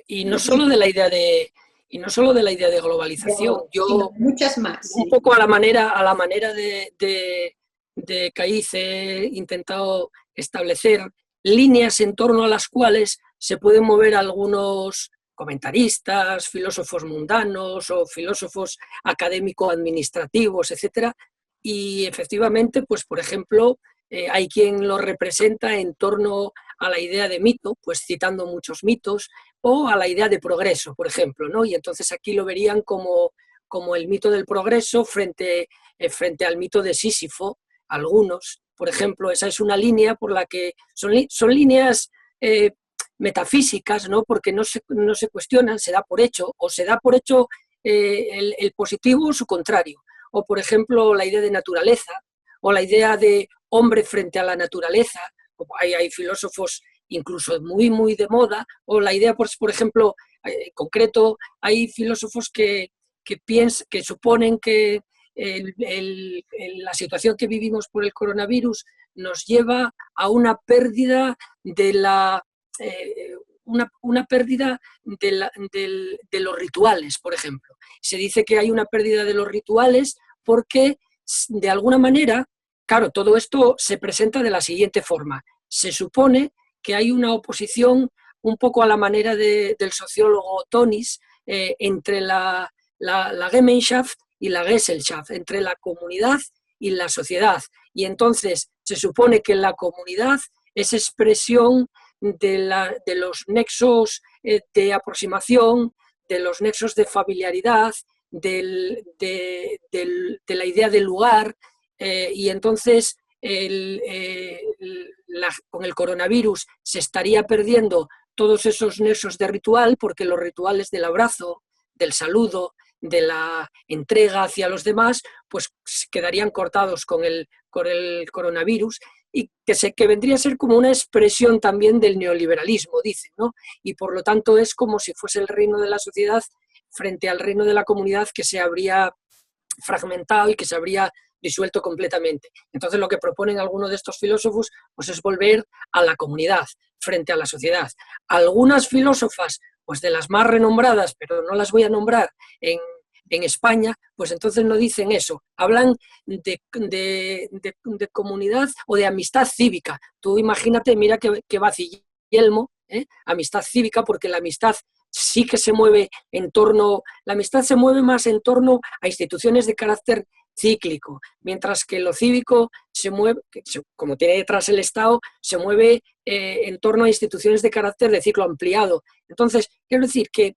y no solo de la idea de globalización, yo muchas más, un poco a la manera de Ekaíz he intentado establecer líneas en torno a las cuales se pueden mover algunos comentaristas, filósofos mundanos o filósofos académico-administrativos, etcétera, y efectivamente, pues por ejemplo, hay quien lo representa en torno a la idea de mito, pues citando muchos mitos, o a la idea de progreso, por ejemplo, ¿no? Y entonces aquí lo verían como el mito del progreso frente al mito de Sísifo, algunos. Por ejemplo, esa es una línea por la que son líneas metafísicas, ¿no? Porque no se cuestionan, se da por hecho, o se da por hecho el positivo o su contrario. O, por ejemplo, la idea de naturaleza, o la idea de hombre frente a la naturaleza. Hay filósofos incluso muy, muy de moda, o la idea, por ejemplo, en concreto, hay filósofos que suponen que la situación que vivimos por el coronavirus nos lleva a una pérdida de los rituales, por ejemplo. Se dice que hay una pérdida de los rituales porque, de alguna manera, claro, todo esto se presenta de la siguiente forma. Se supone que hay una oposición un poco a la manera del sociólogo Tonis entre la Gemeinschaft y la Gesellschaft, entre la comunidad y la sociedad. Y entonces se supone que la comunidad es expresión de los nexos de aproximación, de los nexos de familiaridad, de la idea del lugar, y entonces con el coronavirus se estaría perdiendo todos esos nexos de ritual, porque los rituales del abrazo, del saludo, de la entrega hacia los demás, pues quedarían cortados con el coronavirus, y que vendría a ser como una expresión también del neoliberalismo, dicen, ¿no? Y por lo tanto es como si fuese el reino de la sociedad frente al reino de la comunidad, que se habría fragmentado y que se habría disuelto completamente. Entonces lo que proponen algunos de estos filósofos pues es volver a la comunidad frente a la sociedad. Algunas filósofas, pues de las más renombradas, pero no las voy a nombrar en España, pues entonces no dicen eso, hablan de comunidad o de amistad cívica. Tú imagínate, mira que vacilelmo, amistad cívica, porque la amistad sí que se mueve la amistad se mueve más en torno a instituciones de carácter cíclico, mientras que lo cívico se mueve, como tiene detrás el Estado, se mueve en torno a instituciones de carácter de ciclo ampliado. Entonces, quiero decir que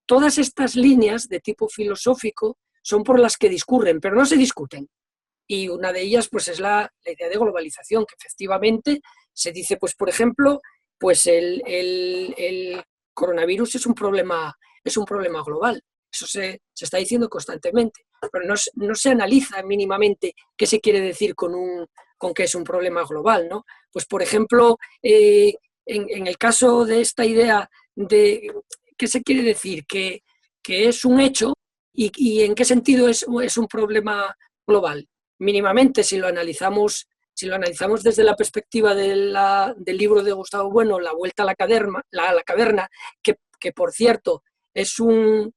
todas estas líneas de tipo filosófico son por las que discurren, pero no se discuten. Y una de ellas pues, es la idea de globalización, que efectivamente se dice, pues, por ejemplo, pues el coronavirus es un problema global. Eso se está diciendo constantemente, pero no se analiza mínimamente qué se quiere decir con que es un problema global, ¿no? Pues, por ejemplo, en el caso de esta idea de qué se quiere decir, que es un hecho y en qué sentido es un problema global. Mínimamente, si lo analizamos si lo analizamos desde la perspectiva del libro de Gustavo Bueno, La vuelta a la caverna, que por cierto es un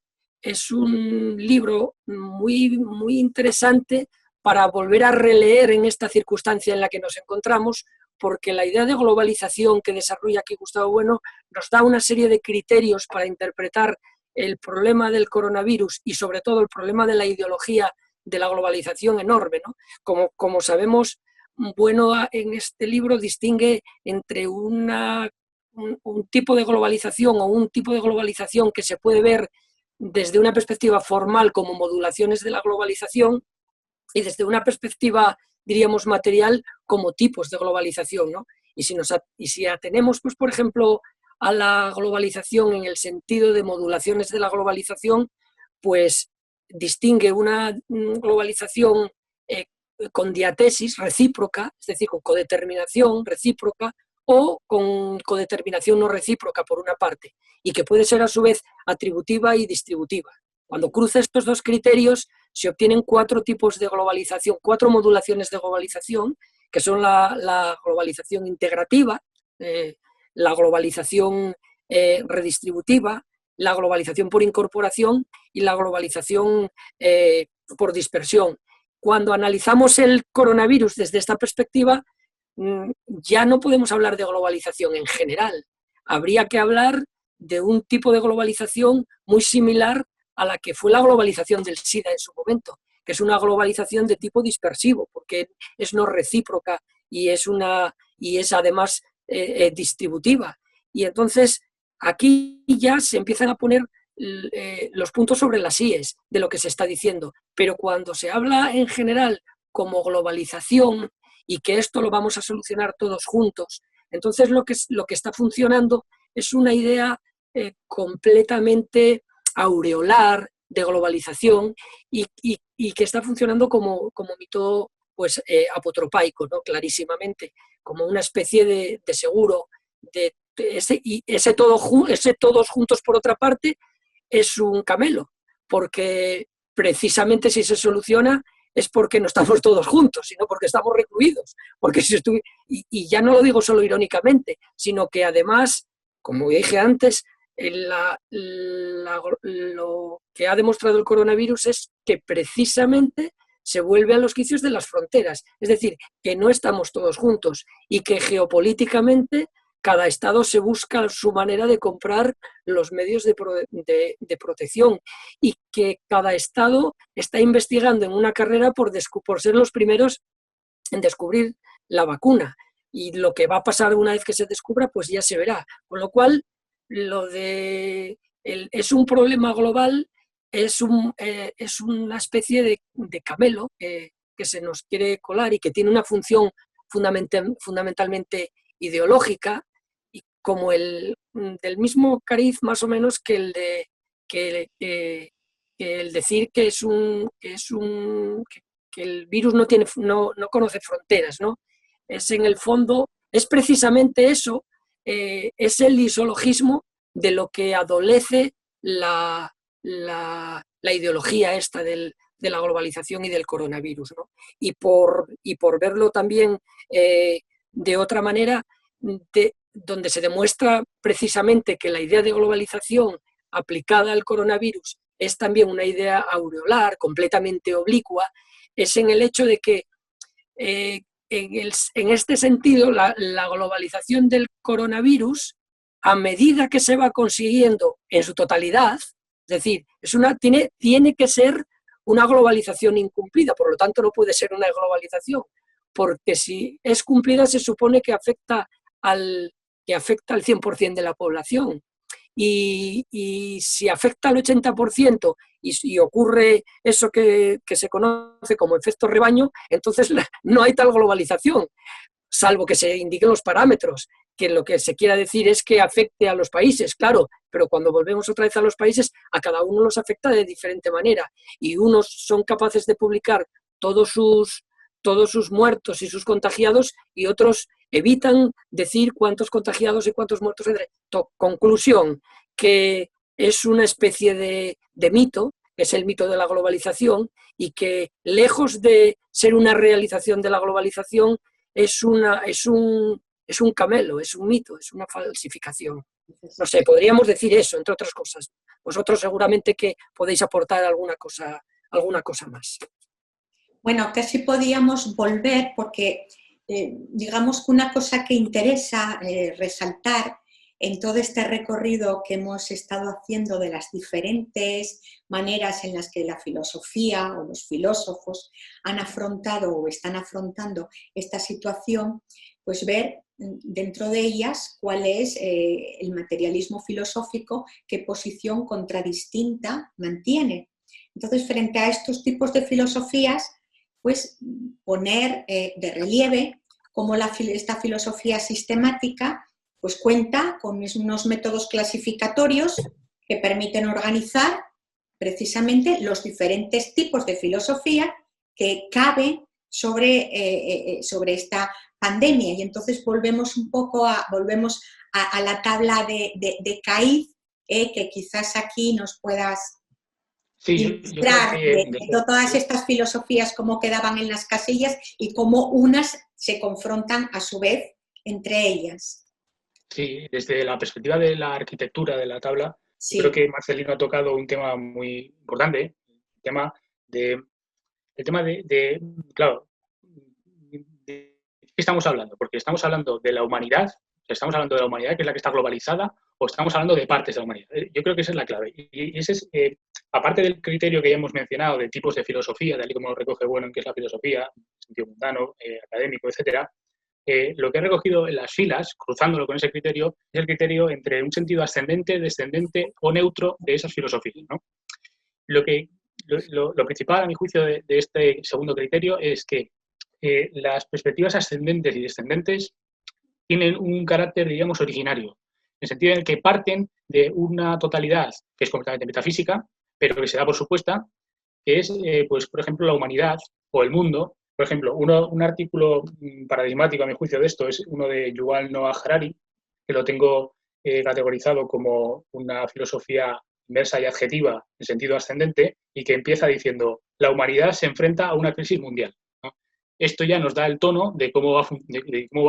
libro muy, muy interesante para volver a releer en esta circunstancia en la que nos encontramos, porque la idea de globalización que desarrolla aquí Gustavo Bueno nos da una serie de criterios para interpretar el problema del coronavirus y sobre todo el problema de la ideología de la globalización enorme, ¿no? Como sabemos, Bueno en este libro distingue entre un tipo de globalización o un tipo de globalización que se puede ver desde una perspectiva formal como modulaciones de la globalización y desde una perspectiva, diríamos, material como tipos de globalización, ¿no? Y si atenemos, pues, por ejemplo, a la globalización en el sentido de modulaciones de la globalización, pues distingue una globalización con diatesis recíproca, es decir, con codeterminación recíproca, o con codeterminación no recíproca por una parte, y que puede ser a su vez atributiva y distributiva. Cuando cruza estos dos criterios se obtienen 4 tipos de globalización, 4 modulaciones de globalización, que son la globalización integrativa, la globalización redistributiva, la globalización por incorporación y la globalización por dispersión. Cuando analizamos el coronavirus desde esta perspectiva, ya no podemos hablar de globalización en general. Habría que hablar de un tipo de globalización muy similar a la que fue la globalización del SIDA en su momento, que es una globalización de tipo dispersivo, porque es no recíproca y es además distributiva. Y entonces aquí ya se empiezan a poner los puntos sobre las íes de lo que se está diciendo, pero cuando se habla en general como globalización y que esto lo vamos a solucionar todos juntos, entonces lo que está funcionando es una idea completamente aureolar de globalización y que está funcionando como mito pues, apotropaico, ¿no? Clarísimamente, como una especie de seguro, ese todos juntos por otra parte es un camelo, porque precisamente si se soluciona es porque no estamos todos juntos, sino porque estamos recluidos, porque y ya no lo digo solo irónicamente, sino que además, como dije antes, lo que ha demostrado el coronavirus es que precisamente se vuelve a los quicios de las fronteras, es decir, que no estamos todos juntos y que geopolíticamente cada estado se busca su manera de comprar los medios de protección y que cada estado está investigando en una carrera por ser los primeros en descubrir la vacuna. Y lo que va a pasar una vez que se descubra, pues ya se verá. Con lo cual, es un problema global, es una especie de camelo que se nos quiere colar y que tiene una función fundamentalmente ideológica, y como del mismo cariz más o menos que el decir que el virus no conoce fronteras, ¿no? Es en el fondo, es precisamente eso, es el isologismo de lo que adolece la ideología esta de la globalización y del coronavirus, ¿no? Y por verlo también de otra manera, donde se demuestra precisamente que la idea de globalización aplicada al coronavirus es también una idea aureolar, completamente oblicua, es en el hecho de que en este sentido la globalización del coronavirus, a medida que se va consiguiendo en su totalidad, es decir, tiene que ser una globalización incumplida, por lo tanto no puede ser una globalización, porque si es cumplida se supone que afecta al 100% de la población. Y si afecta al 80% y ocurre eso que se conoce como efecto rebaño, entonces no hay tal globalización, salvo que se indiquen los parámetros, que lo que se quiera decir es que afecte a los países, claro, pero cuando volvemos otra vez a los países, a cada uno los afecta de diferente manera, y unos son capaces de publicar todos sus muertos y sus contagiados, y otros evitan decir cuántos contagiados y cuántos muertos. Conclusión, que es una especie de mito, que es el mito de la globalización, y que lejos de ser una realización de la globalización, es un camelo, es un mito, es una falsificación. No sé, podríamos decir eso, entre otras cosas. Vosotros seguramente que podéis aportar alguna cosa más. Bueno, casi podíamos volver porque digamos que una cosa que interesa resaltar en todo este recorrido que hemos estado haciendo de las diferentes maneras en las que la filosofía o los filósofos han afrontado o están afrontando esta situación, pues ver dentro de ellas cuál es el materialismo filosófico, qué posición contradistinta mantiene. Entonces, frente a estos tipos de filosofías, pues poner de relieve cómo esta filosofía sistemática pues cuenta con unos métodos clasificatorios que permiten organizar precisamente los diferentes tipos de filosofía que caben sobre esta pandemia. Y entonces volvemos un poco a la tabla de Caid, que quizás aquí nos puedas ilustrar de todas estas filosofías, cómo quedaban en las casillas y cómo unas se confrontan a su vez entre ellas. Sí, desde la perspectiva de la arquitectura de la tabla, sí. Creo que Marcelino ha tocado un tema muy importante, el tema de claro, ¿de qué estamos hablando? Porque estamos hablando de la humanidad, que es la que está globalizada, o estamos hablando de partes de la humanidad. Yo creo que esa es la clave. Y ese es, aparte del criterio que ya hemos mencionado de tipos de filosofía, tal y como lo recoge Bueno, que es la filosofía, en sentido mundano, académico, etcétera, lo que he recogido en las filas, cruzándolo con ese criterio, es el criterio entre un sentido ascendente, descendente o neutro de esas filosofías, ¿no? Lo principal, a mi juicio, de este segundo criterio es que las perspectivas ascendentes y descendentes tienen un carácter, diríamos, originario, en el sentido en el que parten de una totalidad que es completamente metafísica, pero que se da por supuesta, que es, pues, por ejemplo, la humanidad o el mundo. Por ejemplo, un artículo paradigmático, a mi juicio, de esto es uno de Yuval Noah Harari, que lo tengo categorizado como una filosofía inversa y adjetiva en sentido ascendente, y que empieza diciendo: la humanidad se enfrenta a una crisis mundial, ¿no? Esto ya nos da el tono de cómo va a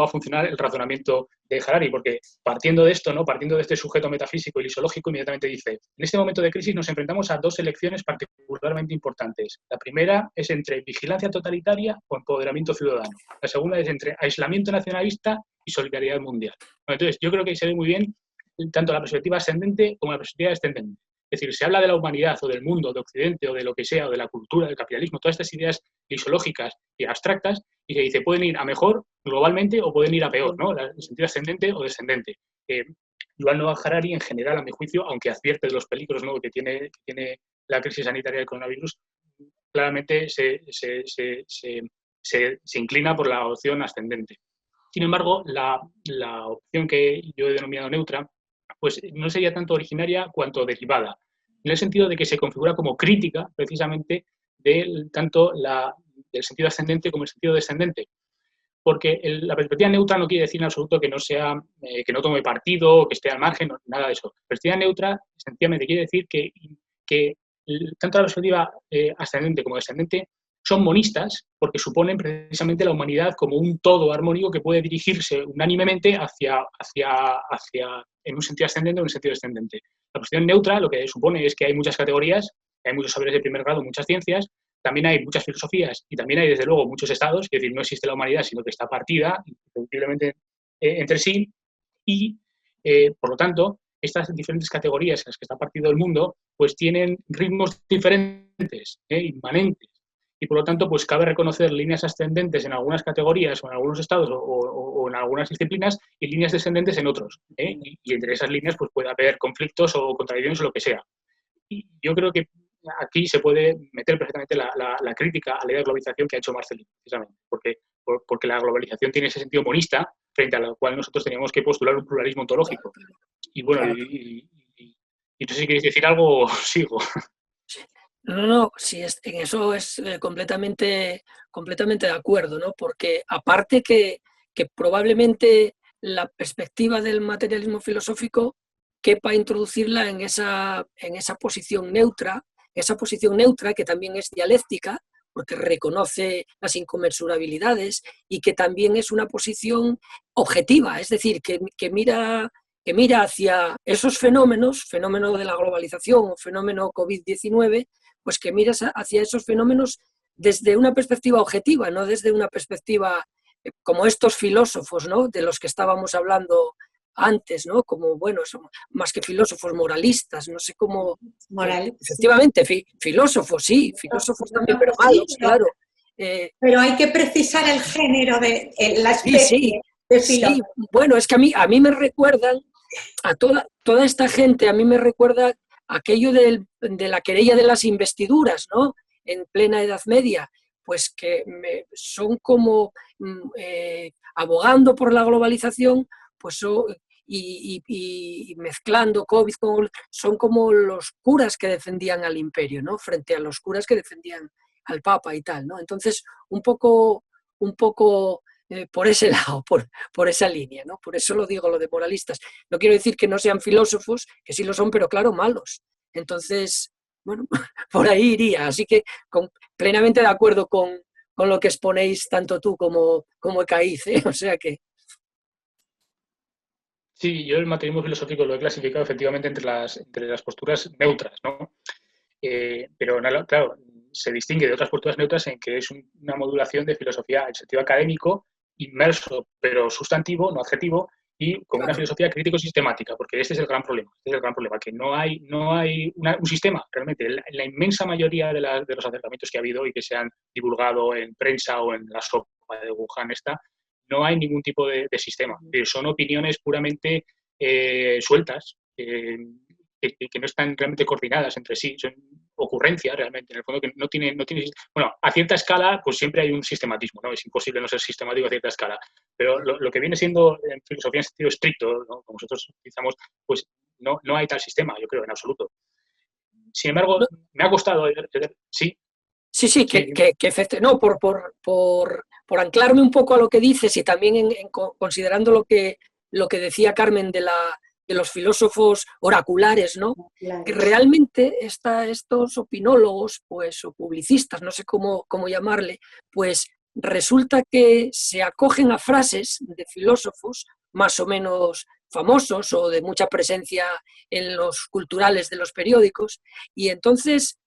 funcionar el razonamiento de Harari, porque partiendo de esto, ¿no? Partiendo de este sujeto metafísico y lisológico, inmediatamente dice: en este momento de crisis nos enfrentamos a dos elecciones particularmente importantes. La primera es entre vigilancia totalitaria o empoderamiento ciudadano. La segunda es entre aislamiento nacionalista y solidaridad mundial. Bueno, entonces, yo creo que se ve muy bien tanto la perspectiva ascendente como la perspectiva descendente. Es decir, se habla de la humanidad o del mundo, de Occidente o de lo que sea, o de la cultura, del capitalismo, todas estas ideas lisológicas y abstractas, y se dice, pueden ir a mejor globalmente o pueden ir a peor, ¿no? En sentido ascendente o descendente. Yuval Noah Harari, en general, a mi juicio, aunque advierte de los peligros, ¿no?, que tiene la crisis sanitaria del coronavirus, claramente se inclina por la opción ascendente. Sin embargo, la opción que yo he denominado neutra, pues no sería tanto originaria cuanto derivada, en el sentido de que se configura como crítica, precisamente, tanto del sentido ascendente como el sentido descendente. Porque la perspectiva neutra no quiere decir en absoluto que que no tome partido o que esté al margen, no, nada de eso. Perspectiva neutra, sencillamente, quiere decir que tanto la perspectiva ascendente como descendente son monistas, porque suponen precisamente la humanidad como un todo armónico que puede dirigirse unánimemente en un sentido ascendente o en un sentido descendente. La posición neutra lo que supone es que hay muchas categorías, hay muchos saberes de primer grado, muchas ciencias, también hay muchas filosofías y también hay, desde luego, muchos estados, es decir, no existe la humanidad, sino que está partida indiscutiblemente entre sí, y, por lo tanto, estas diferentes categorías en las que está partido el mundo, pues tienen ritmos diferentes, inmanentes. Y por lo tanto, pues cabe reconocer líneas ascendentes en algunas categorías o en algunos estados o en algunas disciplinas y líneas descendentes en otros. Y entre esas líneas pues puede haber conflictos o contradicciones o lo que sea. Y yo creo que aquí se puede meter perfectamente la crítica a la idea de globalización que ha hecho Marcelino, precisamente, porque la globalización tiene ese sentido monista frente a lo cual nosotros teníamos que postular un pluralismo ontológico. Y bueno, claro. Y no sé si queréis decir algo o sigo. No, sí, en eso es completamente de acuerdo, ¿no? Porque aparte que probablemente la perspectiva del materialismo filosófico quepa introducirla en esa posición neutra que también es dialéctica, porque reconoce las inconmensurabilidades y que también es una posición objetiva, es decir, que mira hacia esos fenómenos, fenómeno de la globalización o fenómeno COVID-19, pues que miras hacia esos fenómenos desde una perspectiva objetiva, no desde una perspectiva como estos filósofos, ¿no?, de los que estábamos hablando antes, ¿no?, como, bueno, son más que filósofos, moralistas, no sé cómo... efectivamente, filósofos, sí, filósofos también, pero malos, sí, claro. Pero hay que precisar el género de la especie de filósofo. Sí, bueno, es que a mí me recuerdan, a toda esta gente, a mí me recuerda aquello de la querella de las investiduras, ¿no?, en plena Edad Media, pues que son como abogando por la globalización, pues y mezclando COVID son como los curas que defendían al imperio, ¿no?, frente a los curas que defendían al Papa y tal, ¿no? Entonces, un poco por ese lado, por esa línea, ¿no? Por eso lo digo, lo de moralistas. No quiero decir que no sean filósofos, que sí lo son, pero claro, malos. Entonces, bueno, por ahí iría. Así que plenamente de acuerdo con lo que exponéis tanto tú como Ekaíz, ¿eh? O sea que... Sí, yo el materialismo filosófico lo he clasificado efectivamente entre las posturas neutras, ¿no? Pero claro, se distingue de otras posturas neutras en que es una modulación de filosofía en sentido académico, inmerso, pero sustantivo, no adjetivo, y con una filosofía crítico-sistemática, porque este es el gran problema, que no hay un sistema, realmente. La inmensa mayoría de los acercamientos que ha habido y que se han divulgado en prensa o en la sopa de Wuhan no hay ningún tipo de sistema. Son opiniones puramente sueltas, que no están realmente coordinadas entre sí, son ocurrencias realmente, en el fondo que no tiene. Bueno, a cierta escala pues siempre hay un sistematismo, ¿no? Es imposible no ser sistemático a cierta escala, pero lo que viene siendo en filosofía en sentido estricto, ¿no?, como nosotros utilizamos, pues no hay tal sistema, yo creo, en absoluto. Sin embargo, me ha costado, sí. Sí, no, por anclarme un poco a lo que dices y también considerando lo que decía Carmen de los filósofos oraculares, ¿no? Claro. Que realmente estos opinólogos, pues, o publicistas, no sé cómo llamarle, pues resulta que se acogen a frases de filósofos más o menos famosos o de mucha presencia en los culturales de los periódicos, y entonces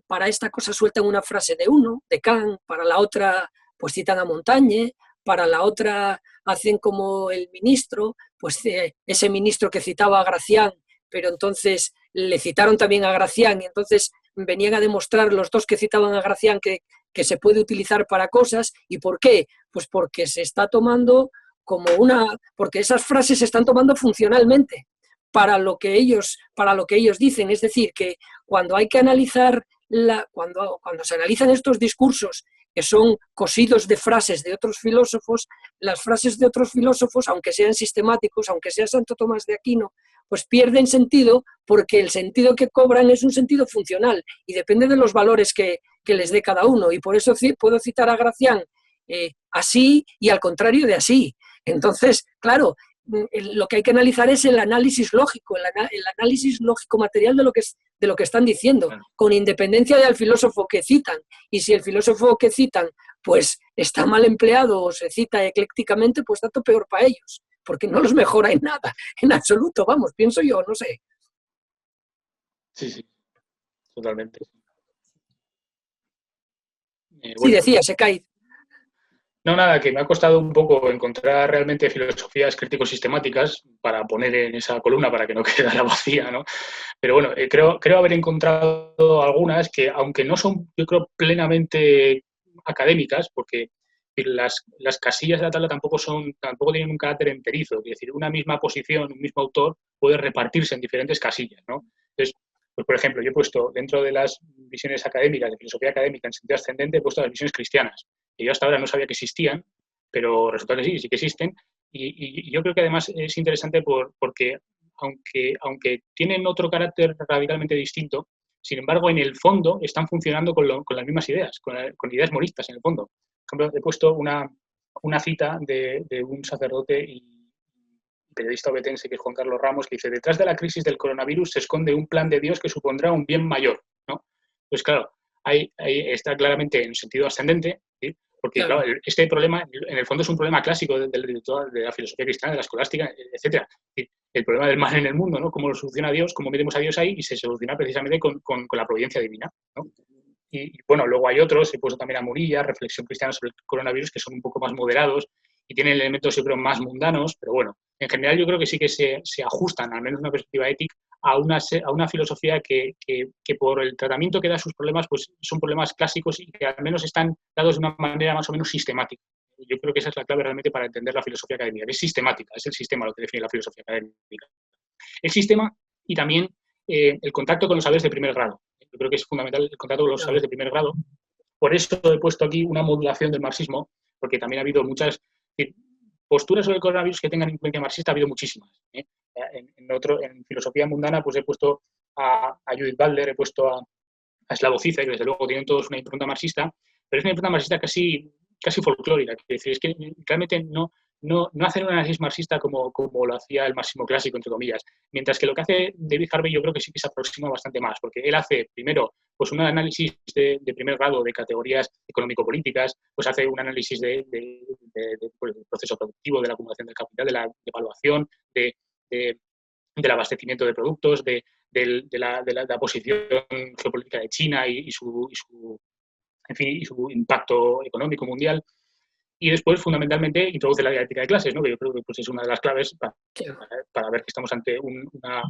para esta cosa sueltan una frase de uno, de Kant, para la otra pues citan a Montaigne, para la otra hacen como el ministro, pues ese ministro que citaba a Gracián, pero entonces le citaron también a Gracián, y entonces venían a demostrar los dos que citaban a Gracián que se puede utilizar para cosas. ¿Y por qué? Pues porque se está tomando porque esas frases se están tomando funcionalmente para lo que ellos dicen. Es decir, que cuando hay que analizar, cuando se analizan estos discursos que son cosidos de frases de otros filósofos, las frases de otros filósofos, aunque sean sistemáticos, aunque sea Santo Tomás de Aquino, pues pierden sentido, porque el sentido que cobran es un sentido funcional y depende de los valores que les dé cada uno. Y por eso puedo citar a Gracián así y al contrario de así. Entonces, claro, lo que hay que analizar es el análisis lógico, el análisis lógico material de lo que están diciendo, con independencia del filósofo que citan. Y si el filósofo que citan pues está mal empleado o se cita eclécticamente, pues tanto peor para ellos, porque no los mejora en nada, en absoluto, vamos, pienso yo, no sé. Sí, totalmente. Sí, decía, se cae. No, nada, que me ha costado un poco encontrar realmente filosofías crítico-sistemáticas para poner en esa columna para que no quedara vacía, ¿no? Pero bueno, creo haber encontrado algunas que, aunque no son, yo creo, plenamente académicas, porque las casillas de la tabla tampoco tienen un carácter enterizo, es decir, una misma posición, un mismo autor puede repartirse en diferentes casillas, ¿no? Entonces, pues por ejemplo, yo he puesto dentro de las visiones académicas, de filosofía académica en sentido ascendente, he puesto las visiones cristianas, que yo hasta ahora no sabía que existían, pero resulta que sí que existen, y yo creo que además es interesante porque aunque tienen otro carácter radicalmente distinto, sin embargo, en el fondo están funcionando con las mismas ideas, con ideas moristas en el fondo. Por ejemplo, he puesto una cita de un sacerdote y periodista obetense, que es Juan Carlos Ramos, que dice: detrás de la crisis del coronavirus se esconde un plan de Dios que supondrá un bien mayor, ¿no? Pues claro, está claramente en sentido ascendente, ¿sí? Porque, Claro. claro, este problema, en el fondo, es un problema clásico de la filosofía cristiana, de la escolástica, etcétera. El problema del mal en el mundo, ¿no? Cómo lo soluciona Dios, cómo metemos a Dios ahí, y se soluciona precisamente con la providencia divina, ¿no? Y bueno, luego hay otros, he puesto también a Murilla, Reflexión cristiana sobre el coronavirus, que son un poco más moderados y tienen elementos, yo creo, más mundanos, pero bueno, en general yo creo que sí que se ajustan, al menos una perspectiva ética, a una filosofía que por el tratamiento que da a sus problemas, pues son problemas clásicos y que al menos están dados de una manera más o menos sistemática. Yo creo que esa es la clave realmente para entender la filosofía académica, que es sistemática, es el sistema lo que define la filosofía académica. El sistema y también el contacto con los saberes de primer grado. Yo creo que es fundamental el contacto con los saberes de primer grado. Por eso he puesto aquí una modulación del marxismo, porque también ha habido muchas posturas sobre el coronavirus que tengan influencia marxista, ha habido muchísimas. En filosofía mundana, pues he puesto a Judith Butler, he puesto a Slavoj Zizek, que desde luego tienen todos una impronta marxista, pero es una impronta marxista casi folclórica. Es que realmente no hacen un análisis marxista como lo hacía el marxismo clásico, entre comillas. Mientras que lo que hace David Harvey yo creo que sí que se aproxima bastante más, porque él hace, primero, pues un análisis de primer grado de categorías económico-políticas, pues hace un análisis del proceso productivo, de la acumulación del capital, de la devaluación, del abastecimiento de productos, de la posición geopolítica de China y su impacto económico mundial. Y después, fundamentalmente, introduce la dialéctica de clases, ¿no? Que yo creo que pues, es una de las claves para ver que estamos ante una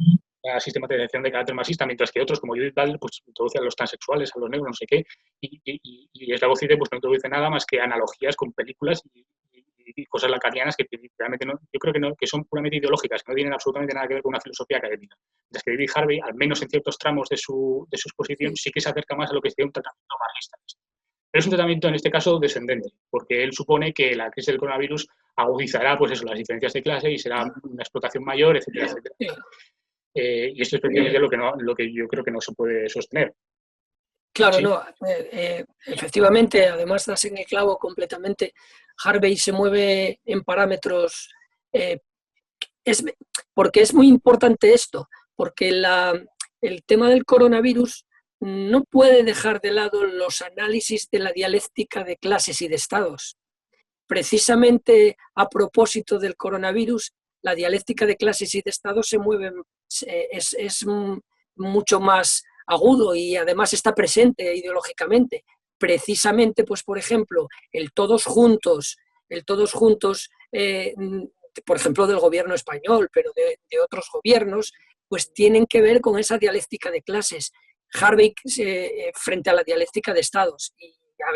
sistematización de carácter marxista, mientras que otros, como Judith Butler, pues introduce a los transexuales, a los negros, no sé qué, y Slavoj Zizek pues no introduce nada más que analogías con películas y cosas lacanianas que realmente no, yo creo que son puramente ideológicas, que no tienen absolutamente nada que ver con una filosofía académica. Mientras que David Harvey, al menos en ciertos tramos de su exposición, sí que se acerca más a lo que sería un tratamiento marxista. Pero es un tratamiento, en este caso, descendente, porque él supone que la crisis del coronavirus agudizará pues eso, las diferencias de clase y será una explotación mayor, etcétera, etcétera. Y esto es precisamente lo que yo creo que no se puede sostener. Claro, ¿Sí? no, efectivamente, además das en el clavo completamente. Harvey se mueve en parámetros, porque es muy importante esto, porque el tema del coronavirus no puede dejar de lado los análisis de la dialéctica de clases y de estados. Precisamente a propósito del coronavirus, la dialéctica de clases y de estados se mueve, es mucho más agudo y además está presente ideológicamente. Precisamente, pues por ejemplo, el todos juntos, por ejemplo, del gobierno español, pero de otros gobiernos, pues tienen que ver con esa dialéctica de clases. Harvey frente a la dialéctica de estados.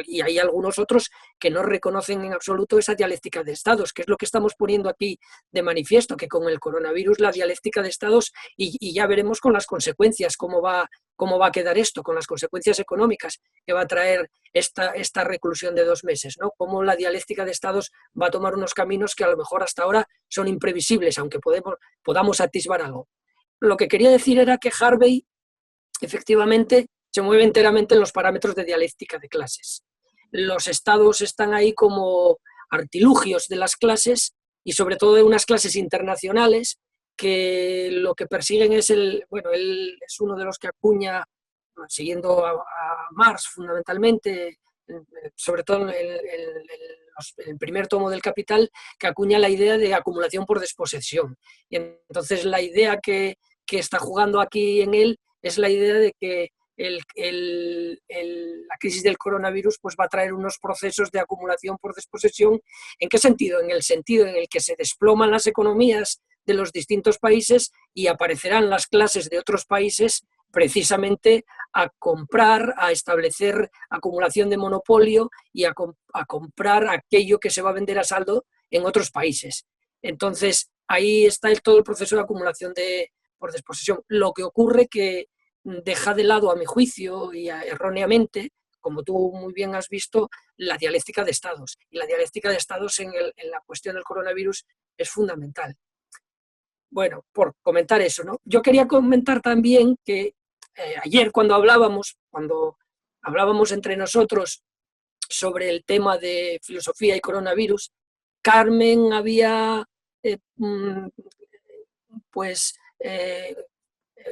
Y hay algunos otros que no reconocen en absoluto esa dialéctica de estados, que es lo que estamos poniendo aquí de manifiesto, que con el coronavirus la dialéctica de estados, y ya veremos con las consecuencias cómo va a quedar esto, con las consecuencias económicas que va a traer esta reclusión de 2 meses, ¿no? Cómo la dialéctica de estados va a tomar unos caminos que a lo mejor hasta ahora son imprevisibles, aunque podamos atisbar algo. Lo que quería decir era que Harvey efectivamente se mueve enteramente en los parámetros de dialéctica de clases. Los estados están ahí como artilugios de las clases y sobre todo de unas clases internacionales que lo que persiguen es él es uno de los que acuña, siguiendo a Marx fundamentalmente, sobre todo el primer tomo del Capital, que acuña la idea de acumulación por desposesión. Y entonces la idea que está jugando aquí en él es la idea de que la crisis del coronavirus pues va a traer unos procesos de acumulación por desposesión. ¿En qué sentido? En el sentido en el que se desploman las economías de los distintos países y aparecerán las clases de otros países precisamente a comprar, a establecer acumulación de monopolio y a comprar aquello que se va a vender a saldo en otros países. Entonces, ahí está todo el proceso de acumulación por desposesión. Lo que ocurre que deja de lado, a mi juicio, y erróneamente, como tú muy bien has visto, la dialéctica de estados. Y la dialéctica de estados en la cuestión del coronavirus es fundamental. Bueno, por comentar eso, ¿no? Yo quería comentar también que ayer cuando hablábamos entre nosotros sobre el tema de filosofía y coronavirus, Carmen había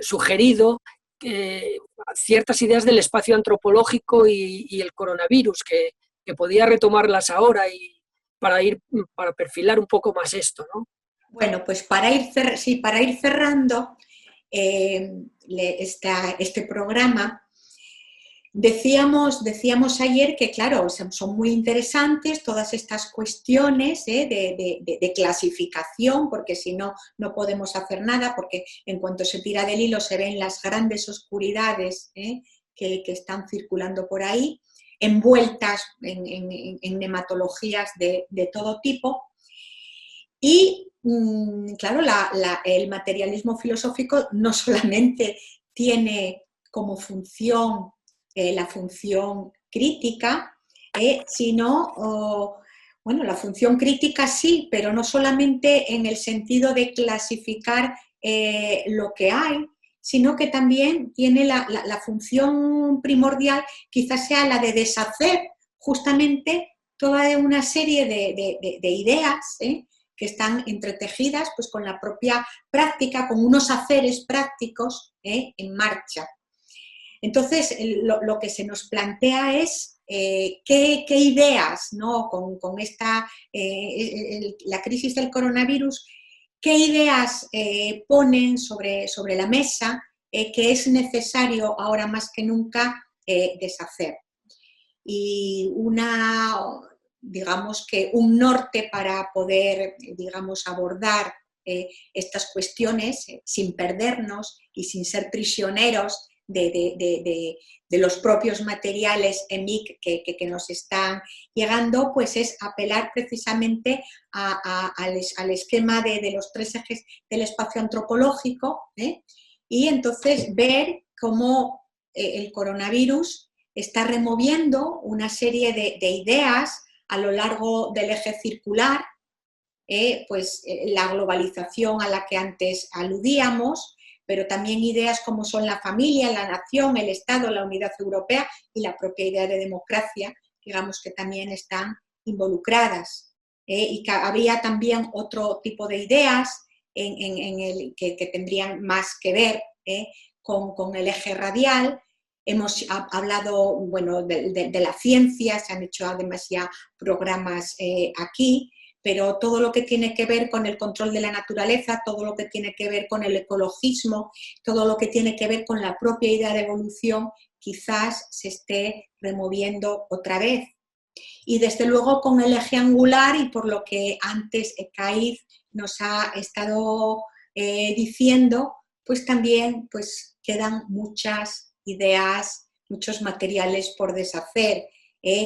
sugerido ciertas ideas del espacio antropológico y el coronavirus, que podía retomarlas ahora y para perfilar un poco más esto, ¿no? Bueno, pues para ir cerrando este programa, decíamos ayer que, claro, son muy interesantes todas estas cuestiones de clasificación, porque si no, no podemos hacer nada, porque en cuanto se tira del hilo se ven las grandes oscuridades que están circulando por ahí, envueltas en nematologías de todo tipo. Y, claro, el materialismo filosófico no solamente tiene como función la función crítica, sino, bueno, la función crítica sí, pero no solamente en el sentido de clasificar lo que hay, sino que también tiene la función primordial, quizás sea la de deshacer justamente toda una serie de ideas, que están entretejidas pues, con la propia práctica, con unos haceres prácticos en marcha. Entonces, lo que se nos plantea es qué ideas, ¿no? con la crisis del coronavirus, qué ideas ponen sobre la mesa que es necesario ahora más que nunca deshacer. Y digamos que un norte para poder, digamos, abordar estas cuestiones sin perdernos y sin ser prisioneros de los propios materiales EMIC que nos están llegando, pues es apelar precisamente al esquema de los 3 ejes del espacio antropológico, y entonces ver cómo el coronavirus está removiendo una serie de ideas a lo largo del eje circular, pues la globalización a la que antes aludíamos, pero también ideas como son la familia, la nación, el Estado, la unidad europea y la propia idea de democracia, digamos que también están involucradas. Y que habría también otro tipo de ideas que tendrían más que ver con el eje radial. Hemos hablado, bueno, de la ciencia, se han hecho además ya programas aquí, pero todo lo que tiene que ver con el control de la naturaleza, todo lo que tiene que ver con el ecologismo, todo lo que tiene que ver con la propia idea de evolución, quizás se esté removiendo otra vez. Y desde luego con el eje angular, y por lo que antes Ekaid nos ha estado diciendo, pues también pues, quedan muchas ideas, muchos materiales por deshacer,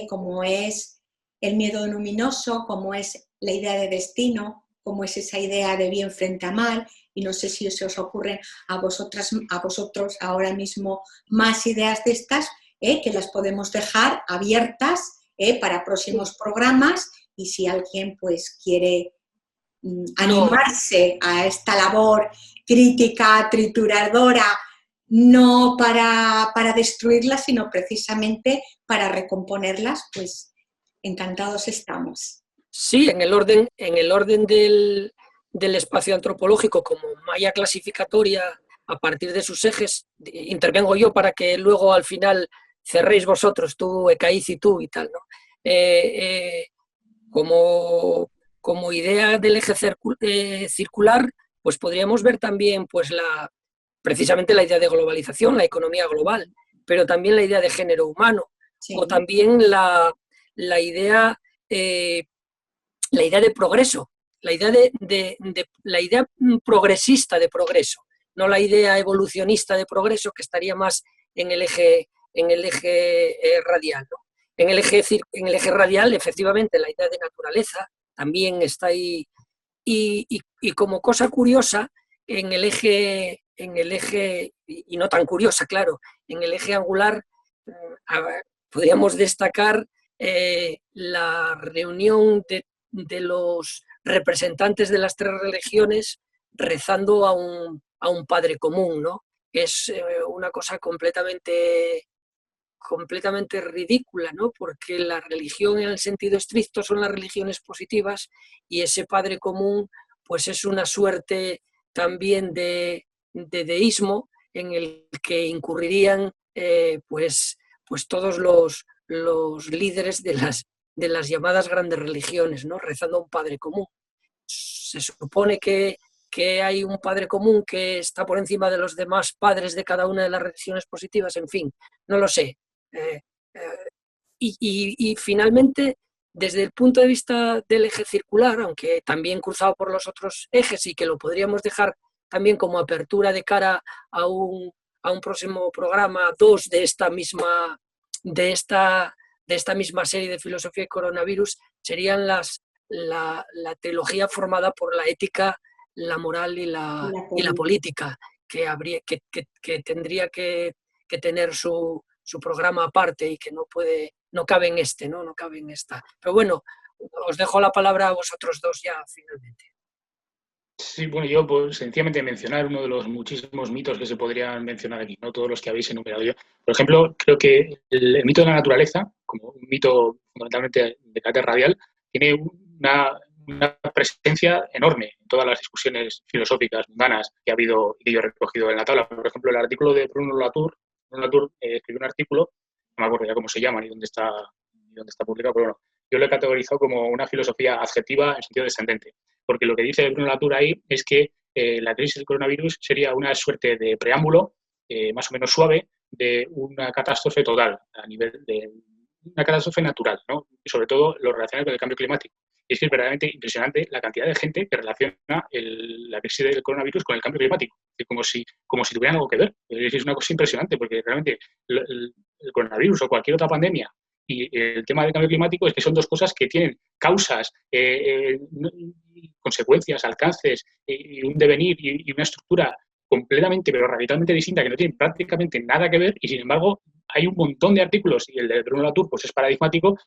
como es el miedo luminoso, como es la idea de destino, como es esa idea de bien frente a mal, y no sé si se os ocurren a vosotros ahora mismo más ideas de estas, que las podemos dejar abiertas para próximos programas, y si alguien pues quiere animarse a esta labor crítica, trituradora, no para destruirlas, sino precisamente para recomponerlas, pues encantados estamos. Sí, en el orden del espacio antropológico como malla clasificatoria a partir de sus ejes, intervengo yo para que luego al final cerréis vosotros, tú, Ekaid y tú y tal, ¿no? Como idea del eje circular, pues podríamos ver también pues precisamente la idea de globalización, la economía global, pero también la idea de género humano, sí. O también la idea de progreso, la idea progresista de progreso, no la idea evolucionista de progreso, que estaría más en el eje radial, ¿no? En el eje radial, efectivamente, la idea de naturaleza también está ahí, y como cosa curiosa, en el eje, y no tan curiosa, claro, en el eje angular podríamos destacar la reunión de los representantes de las 3 religiones rezando a un padre común, ¿no? Es una cosa completamente ridícula, ¿no? Porque la religión en el sentido estricto son las religiones positivas, y ese padre común pues es una suerte también de deísmo en el que incurrirían pues todos los líderes de las llamadas grandes religiones, ¿no? Rezando a un Padre común. Se supone que hay un Padre común que está por encima de los demás padres de cada una de las religiones positivas, en fin, no lo sé. Y finalmente, desde el punto de vista del eje circular, aunque también cruzado por los otros ejes y que lo podríamos dejar también como apertura de cara a un próximo programa 2 de esta misma serie de filosofía y coronavirus, serían la teología formada por la ética, la moral y la política, que tendría que tener su programa aparte y que no cabe en no cabe en esta. Pero bueno, os dejo la palabra a vosotros dos ya finalmente. Sí, bueno, yo pues, sencillamente mencionar uno de los muchísimos mitos que se podrían mencionar aquí, no todos los que habéis enumerado yo. Por ejemplo, creo que el mito de la naturaleza, como un mito fundamentalmente de carácter radial, tiene una presencia enorme en todas las discusiones filosóficas mundanas que ha habido y que yo he recogido en la tabla. Por ejemplo, el artículo de Bruno Latour escribió un artículo, no me acuerdo ya cómo se llama ni dónde está publicado, pero bueno, yo lo he categorizado como una filosofía adjetiva en sentido descendente, porque lo que dice Bruno Latour ahí es que la crisis del coronavirus sería una suerte de preámbulo más o menos suave de una catástrofe total, a nivel de una catástrofe natural, ¿no? Y sobre todo lo relacionado con el cambio climático. Y es que es verdaderamente impresionante la cantidad de gente que relaciona la crisis del coronavirus con el cambio climático, como si tuvieran algo que ver. Es una cosa impresionante, porque realmente el coronavirus o cualquier otra pandemia y el tema del cambio climático es que son dos cosas que tienen causas, consecuencias, alcances y un devenir y una estructura completamente, pero radicalmente distinta, que no tienen prácticamente nada que ver, y sin embargo hay un montón de artículos, y el de Bruno Latour pues es paradigmático,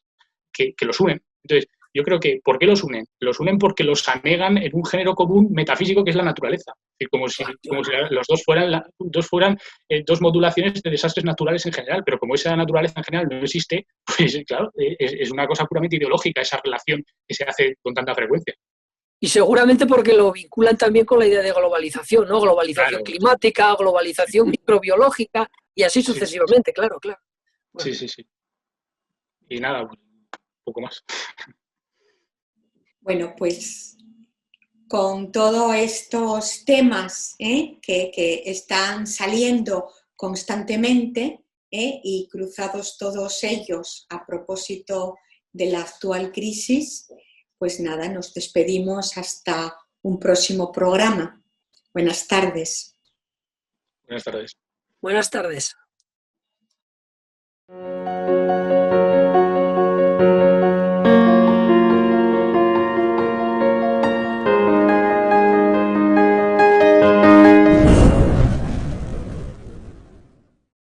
que los unen. Entonces, yo creo que, ¿por qué los unen? Los unen porque los anegan en un género común metafísico que es la naturaleza. Es decir, como si los dos fueran dos modulaciones de desastres naturales en general, pero como esa naturaleza en general no existe, pues claro, es una cosa puramente ideológica esa relación que se hace con tanta frecuencia. Y seguramente porque lo vinculan también con la idea de globalización, ¿no? Globalización climática, globalización microbiológica y así sucesivamente, sí. Claro. Bueno. Sí. Y nada, pues, poco más. Bueno, pues con todos estos temas que están saliendo constantemente y cruzados todos ellos a propósito de la actual crisis, pues nada, nos despedimos hasta un próximo programa. Buenas tardes. Buenas tardes. Buenas tardes.